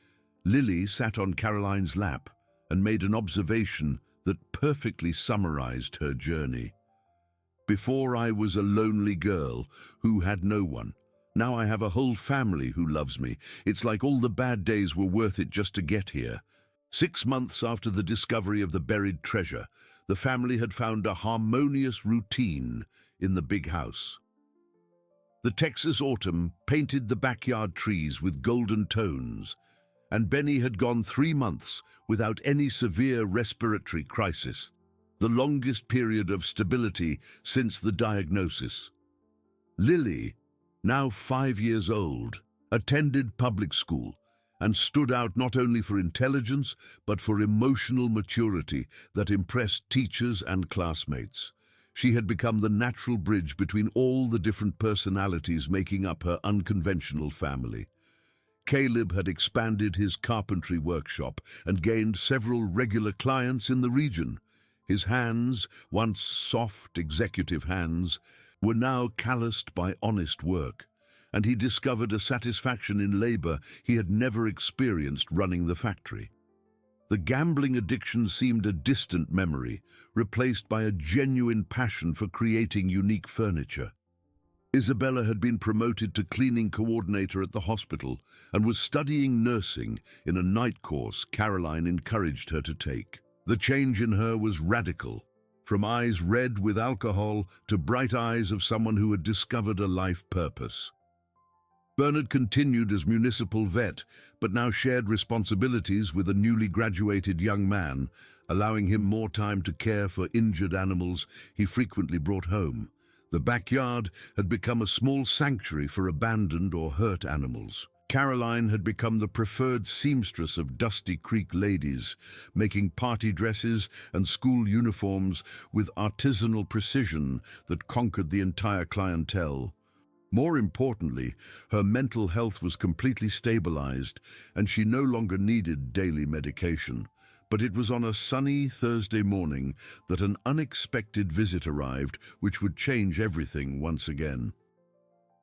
Speaker 1: Lily sat on Caroline's lap and made an observation that perfectly summarized her journey. Before I was a lonely girl who had no one. Now I have a whole family who loves me. It's like all the bad days were worth it just to get here. 6 months after the discovery of the buried treasure, the family had found a harmonious routine in the big house. The Texas autumn painted the backyard trees with golden tones, and Benny had gone 3 months without any severe respiratory crisis, the longest period of stability since the diagnosis. Lily, now 5 years old, attended public school and stood out not only for intelligence but for emotional maturity that impressed teachers and classmates. She had become the natural bridge between all the different personalities making up her unconventional family. Caleb had expanded his carpentry workshop and gained several regular clients in the region. His hands, once soft executive hands, were now calloused by honest work, and he discovered a satisfaction in labor he had never experienced running the factory. The gambling addiction seemed a distant memory, replaced by a genuine passion for creating unique furniture. Isabella had been promoted to cleaning coordinator at the hospital and was studying nursing in a night course Caroline encouraged her to take. The change in her was radical, from eyes red with alcohol to bright eyes of someone who had discovered a life purpose. Bernard continued as municipal vet, but now shared responsibilities with a newly graduated young man, allowing him more time to care for injured animals he frequently brought home. The backyard had become a small sanctuary for abandoned or hurt animals. Caroline had become the preferred seamstress of Dusty Creek ladies, making party dresses and school uniforms with artisanal precision that conquered the entire clientele. More importantly, her mental health was completely stabilized, and she no longer needed daily medication. But it was on a sunny Thursday morning that an unexpected visit arrived, which would change everything once again.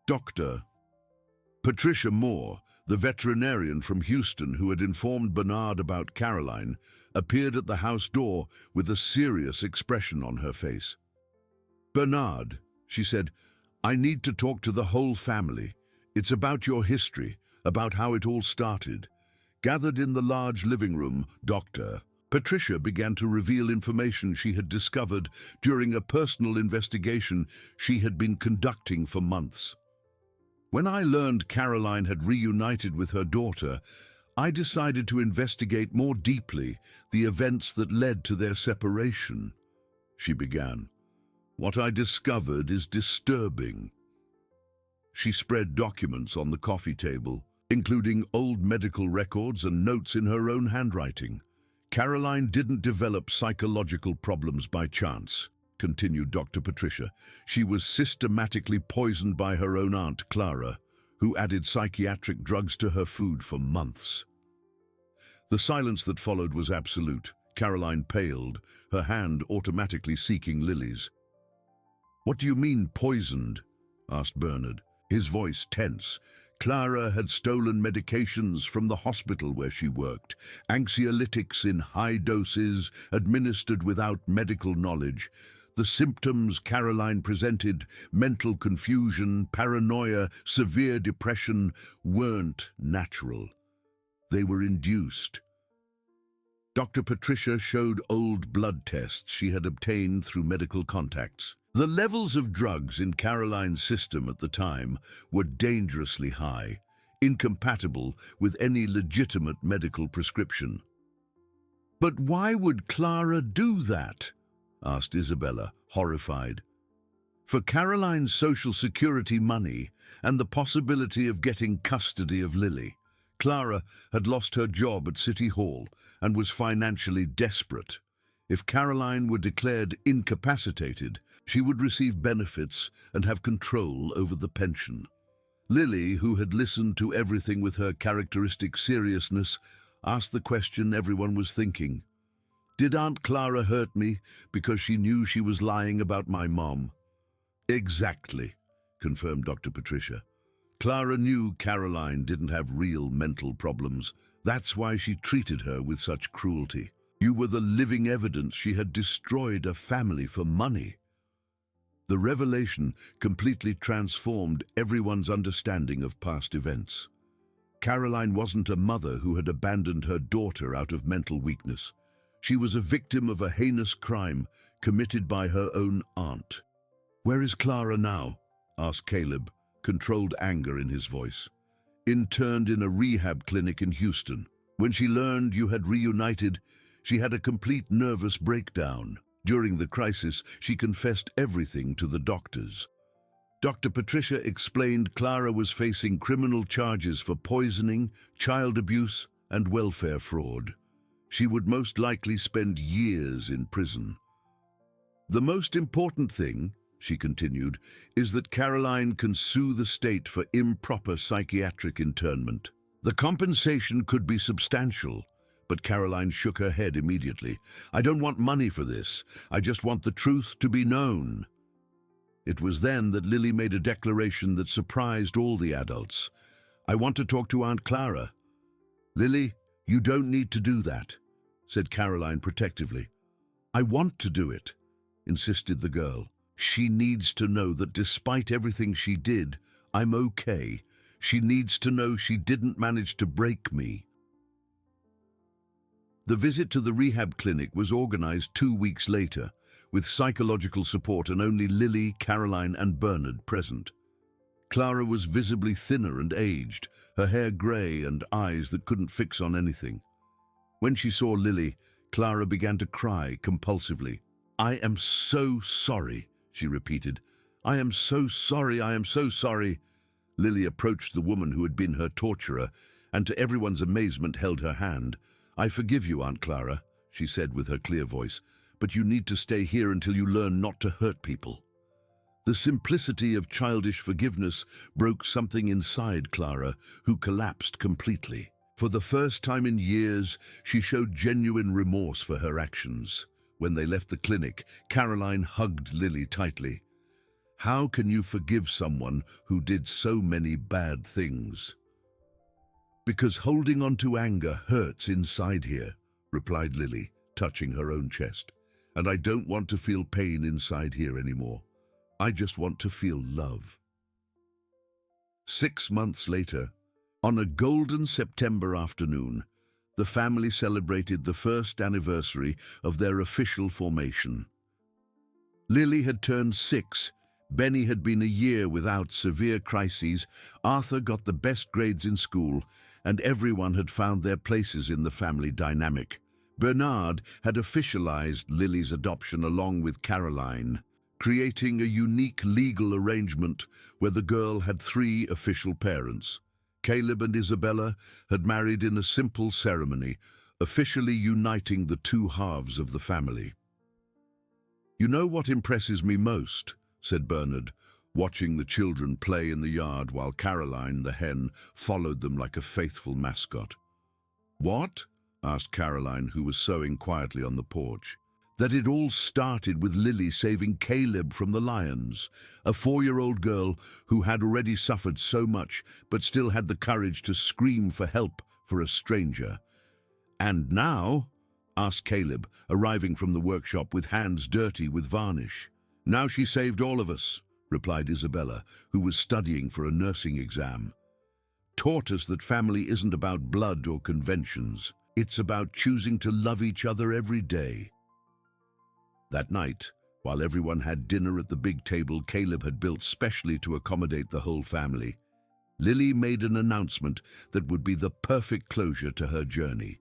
Speaker 1: Dr. Patricia Moore, the veterinarian from Houston who had informed Bernard about Caroline, appeared at the house door with a serious expression on her face. "Bernard," she said, "I need to talk to the whole family. It's about your history, about how it all started." Gathered in the large living room, Dr. Patricia began to reveal information she had discovered during a personal investigation she had been conducting for months. "When I learned Caroline had reunited with her daughter, I decided to investigate more deeply the events that led to their separation," she began. "What I discovered is disturbing." She spread documents on the coffee table, including old medical records and notes in her own handwriting. "Caroline didn't develop psychological problems by chance," continued Dr. Patricia. "She was systematically poisoned by her own aunt, Clara, who added psychiatric drugs to her food for months." The silence that followed was absolute. Caroline paled, her hand automatically seeking Lily's. "What do you mean, poisoned?" asked Bernard, his voice tense. "Clara had stolen medications from the hospital where she worked, anxiolytics in high doses, administered without medical knowledge. The symptoms Caroline presented, mental confusion, paranoia, severe depression, weren't natural. They were induced." Dr. Patricia showed old blood tests she had obtained through medical contacts. The levels of drugs in Caroline's system at the time were dangerously high, incompatible with any legitimate medical prescription. "But why would Clara do that?" asked Isabella, horrified. "For Caroline's Social Security money and the possibility of getting custody of Lily. Clara had lost her job at City Hall and was financially desperate. If Caroline were declared incapacitated, she would receive benefits and have control over the pension." Lily, who had listened to everything with her characteristic seriousness, asked the question everyone was thinking. "Did Aunt Clara hurt me because she knew she was lying about my mom?" "Exactly," confirmed Dr. Patricia. Clara knew Caroline didn't have real mental problems. That's why she treated her with such cruelty. You were the living evidence she had destroyed a family for money. The revelation completely transformed everyone's understanding of past events. Caroline wasn't a mother who had abandoned her daughter out of mental weakness. She was a victim of a heinous crime committed by her own aunt. "Where is Clara now?" asked Caleb, controlled anger in his voice. "Interned in a rehab clinic in Houston. When she learned you had reunited, she had a complete nervous breakdown. During the crisis, she confessed everything to the doctors. Dr. Patricia explained Clara was facing criminal charges for poisoning, child abuse, and welfare fraud. She would most likely spend years in prison. The most important thing," she continued, "is that Caroline can sue the state for improper psychiatric internment. The compensation could be substantial." But Caroline shook her head immediately. "I don't want money for this. I just want the truth to be known." It was then that Lily made a declaration that surprised all the adults. "I want to talk to Aunt Clara." "Lily, you don't need to do that," said Caroline protectively. "I want to do it," insisted the girl. "She needs to know that despite everything she did, I'm okay. She needs to know she didn't manage to break me." The visit to the rehab clinic was organized 2 weeks later, with psychological support and only Lily, Caroline, and Bernard present. Clara was visibly thinner and aged, her hair grey and eyes that couldn't fix on anything. When she saw Lily, Clara began to cry compulsively. "I am so sorry," she repeated. "I am so sorry, I am so sorry." Lily approached the woman who had been her torturer, and to everyone's amazement held her hand. "I forgive you, Aunt Clara," she said with her clear voice, "but you need to stay here until you learn not to hurt people." The simplicity of childish forgiveness broke something inside Clara, who collapsed completely. For the first time in years, she showed genuine remorse for her actions. When they left the clinic, Caroline hugged Lily tightly. "How can you forgive someone who did so many bad things?" "Because holding on to anger hurts inside here," replied Lily, touching her own chest. "And I don't want to feel pain inside here anymore. I just want to feel love." 6 months later, on a golden September afternoon, the family celebrated the first anniversary of their official formation. Lily had turned 6, Benny had been a year without severe crises, Arthur got the best grades in school, and everyone had found their places in the family dynamic. Bernard had officialized Lily's adoption along with Caroline, creating a unique legal arrangement where the girl had 3 official parents. Caleb and Isabella had married in a simple ceremony, officially uniting the 2 halves of the family. "You know what impresses me most?" said Bernard, watching the children play in the yard while Caroline, the hen, followed them like a faithful mascot. "What?" asked Caroline, who was sewing quietly on the porch. "That it all started with Lily saving Caleb from the lions, a 4-year-old girl who had already suffered so much but still had the courage to scream for help for a stranger. And now?" asked Caleb, arriving from the workshop with hands dirty with varnish. "Now she saved all of us," replied Isabella, who was studying for a nursing exam. "Taught us that family isn't about blood or conventions. It's about choosing to love each other every day." That night, while everyone had dinner at the big table Caleb had built specially to accommodate the whole family, Lily made an announcement that would be the perfect closure to her journey.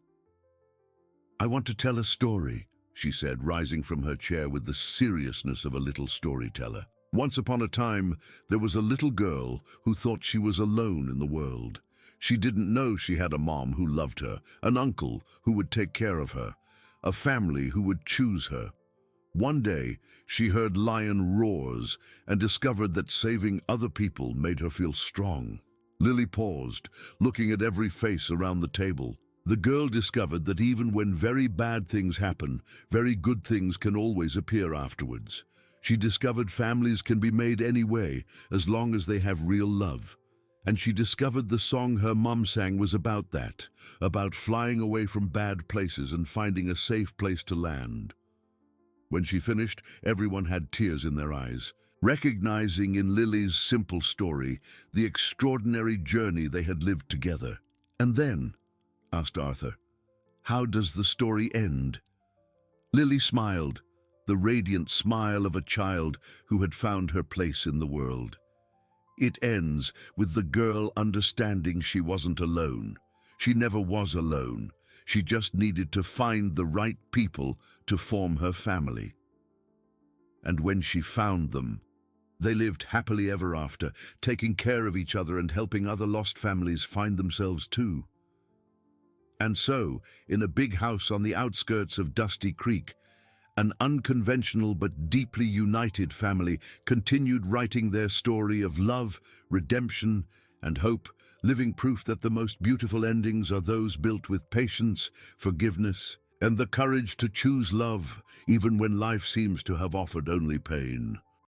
Speaker 1: "I want to tell a story," she said, rising from her chair with the seriousness of a little storyteller. "Once upon a time, there was a little girl who thought she was alone in the world. She didn't know she had a mom who loved her, an uncle who would take care of her, a family who would choose her. One day, she heard lion roars and discovered that saving other people made her feel strong." Lily paused, looking at every face around the table. The girl discovered that even when very bad things happen, very good things can always appear afterwards. She discovered families can be made any way, as long as they have real love. And she discovered the song her mum sang was about that, about flying away from bad places and finding a safe place to land. When she finished, everyone had tears in their eyes, recognizing in Lily's simple story the extraordinary journey they had lived together. "And then," asked Arthur, "how does the story end?" Lily smiled, the radiant smile of a child who had found her place in the world. It ends with the girl understanding she wasn't alone. She never was alone. She just needed to find the right people to form her family. And when she found them, they lived happily ever after, taking care of each other and helping other lost families find themselves too. And so, in a big house on the outskirts of Dusty Creek, an unconventional but deeply united family continued writing their story of love, redemption, and hope, living proof that the most beautiful endings are those built with patience, forgiveness, and the courage to choose love, even when life seems to have offered only pain.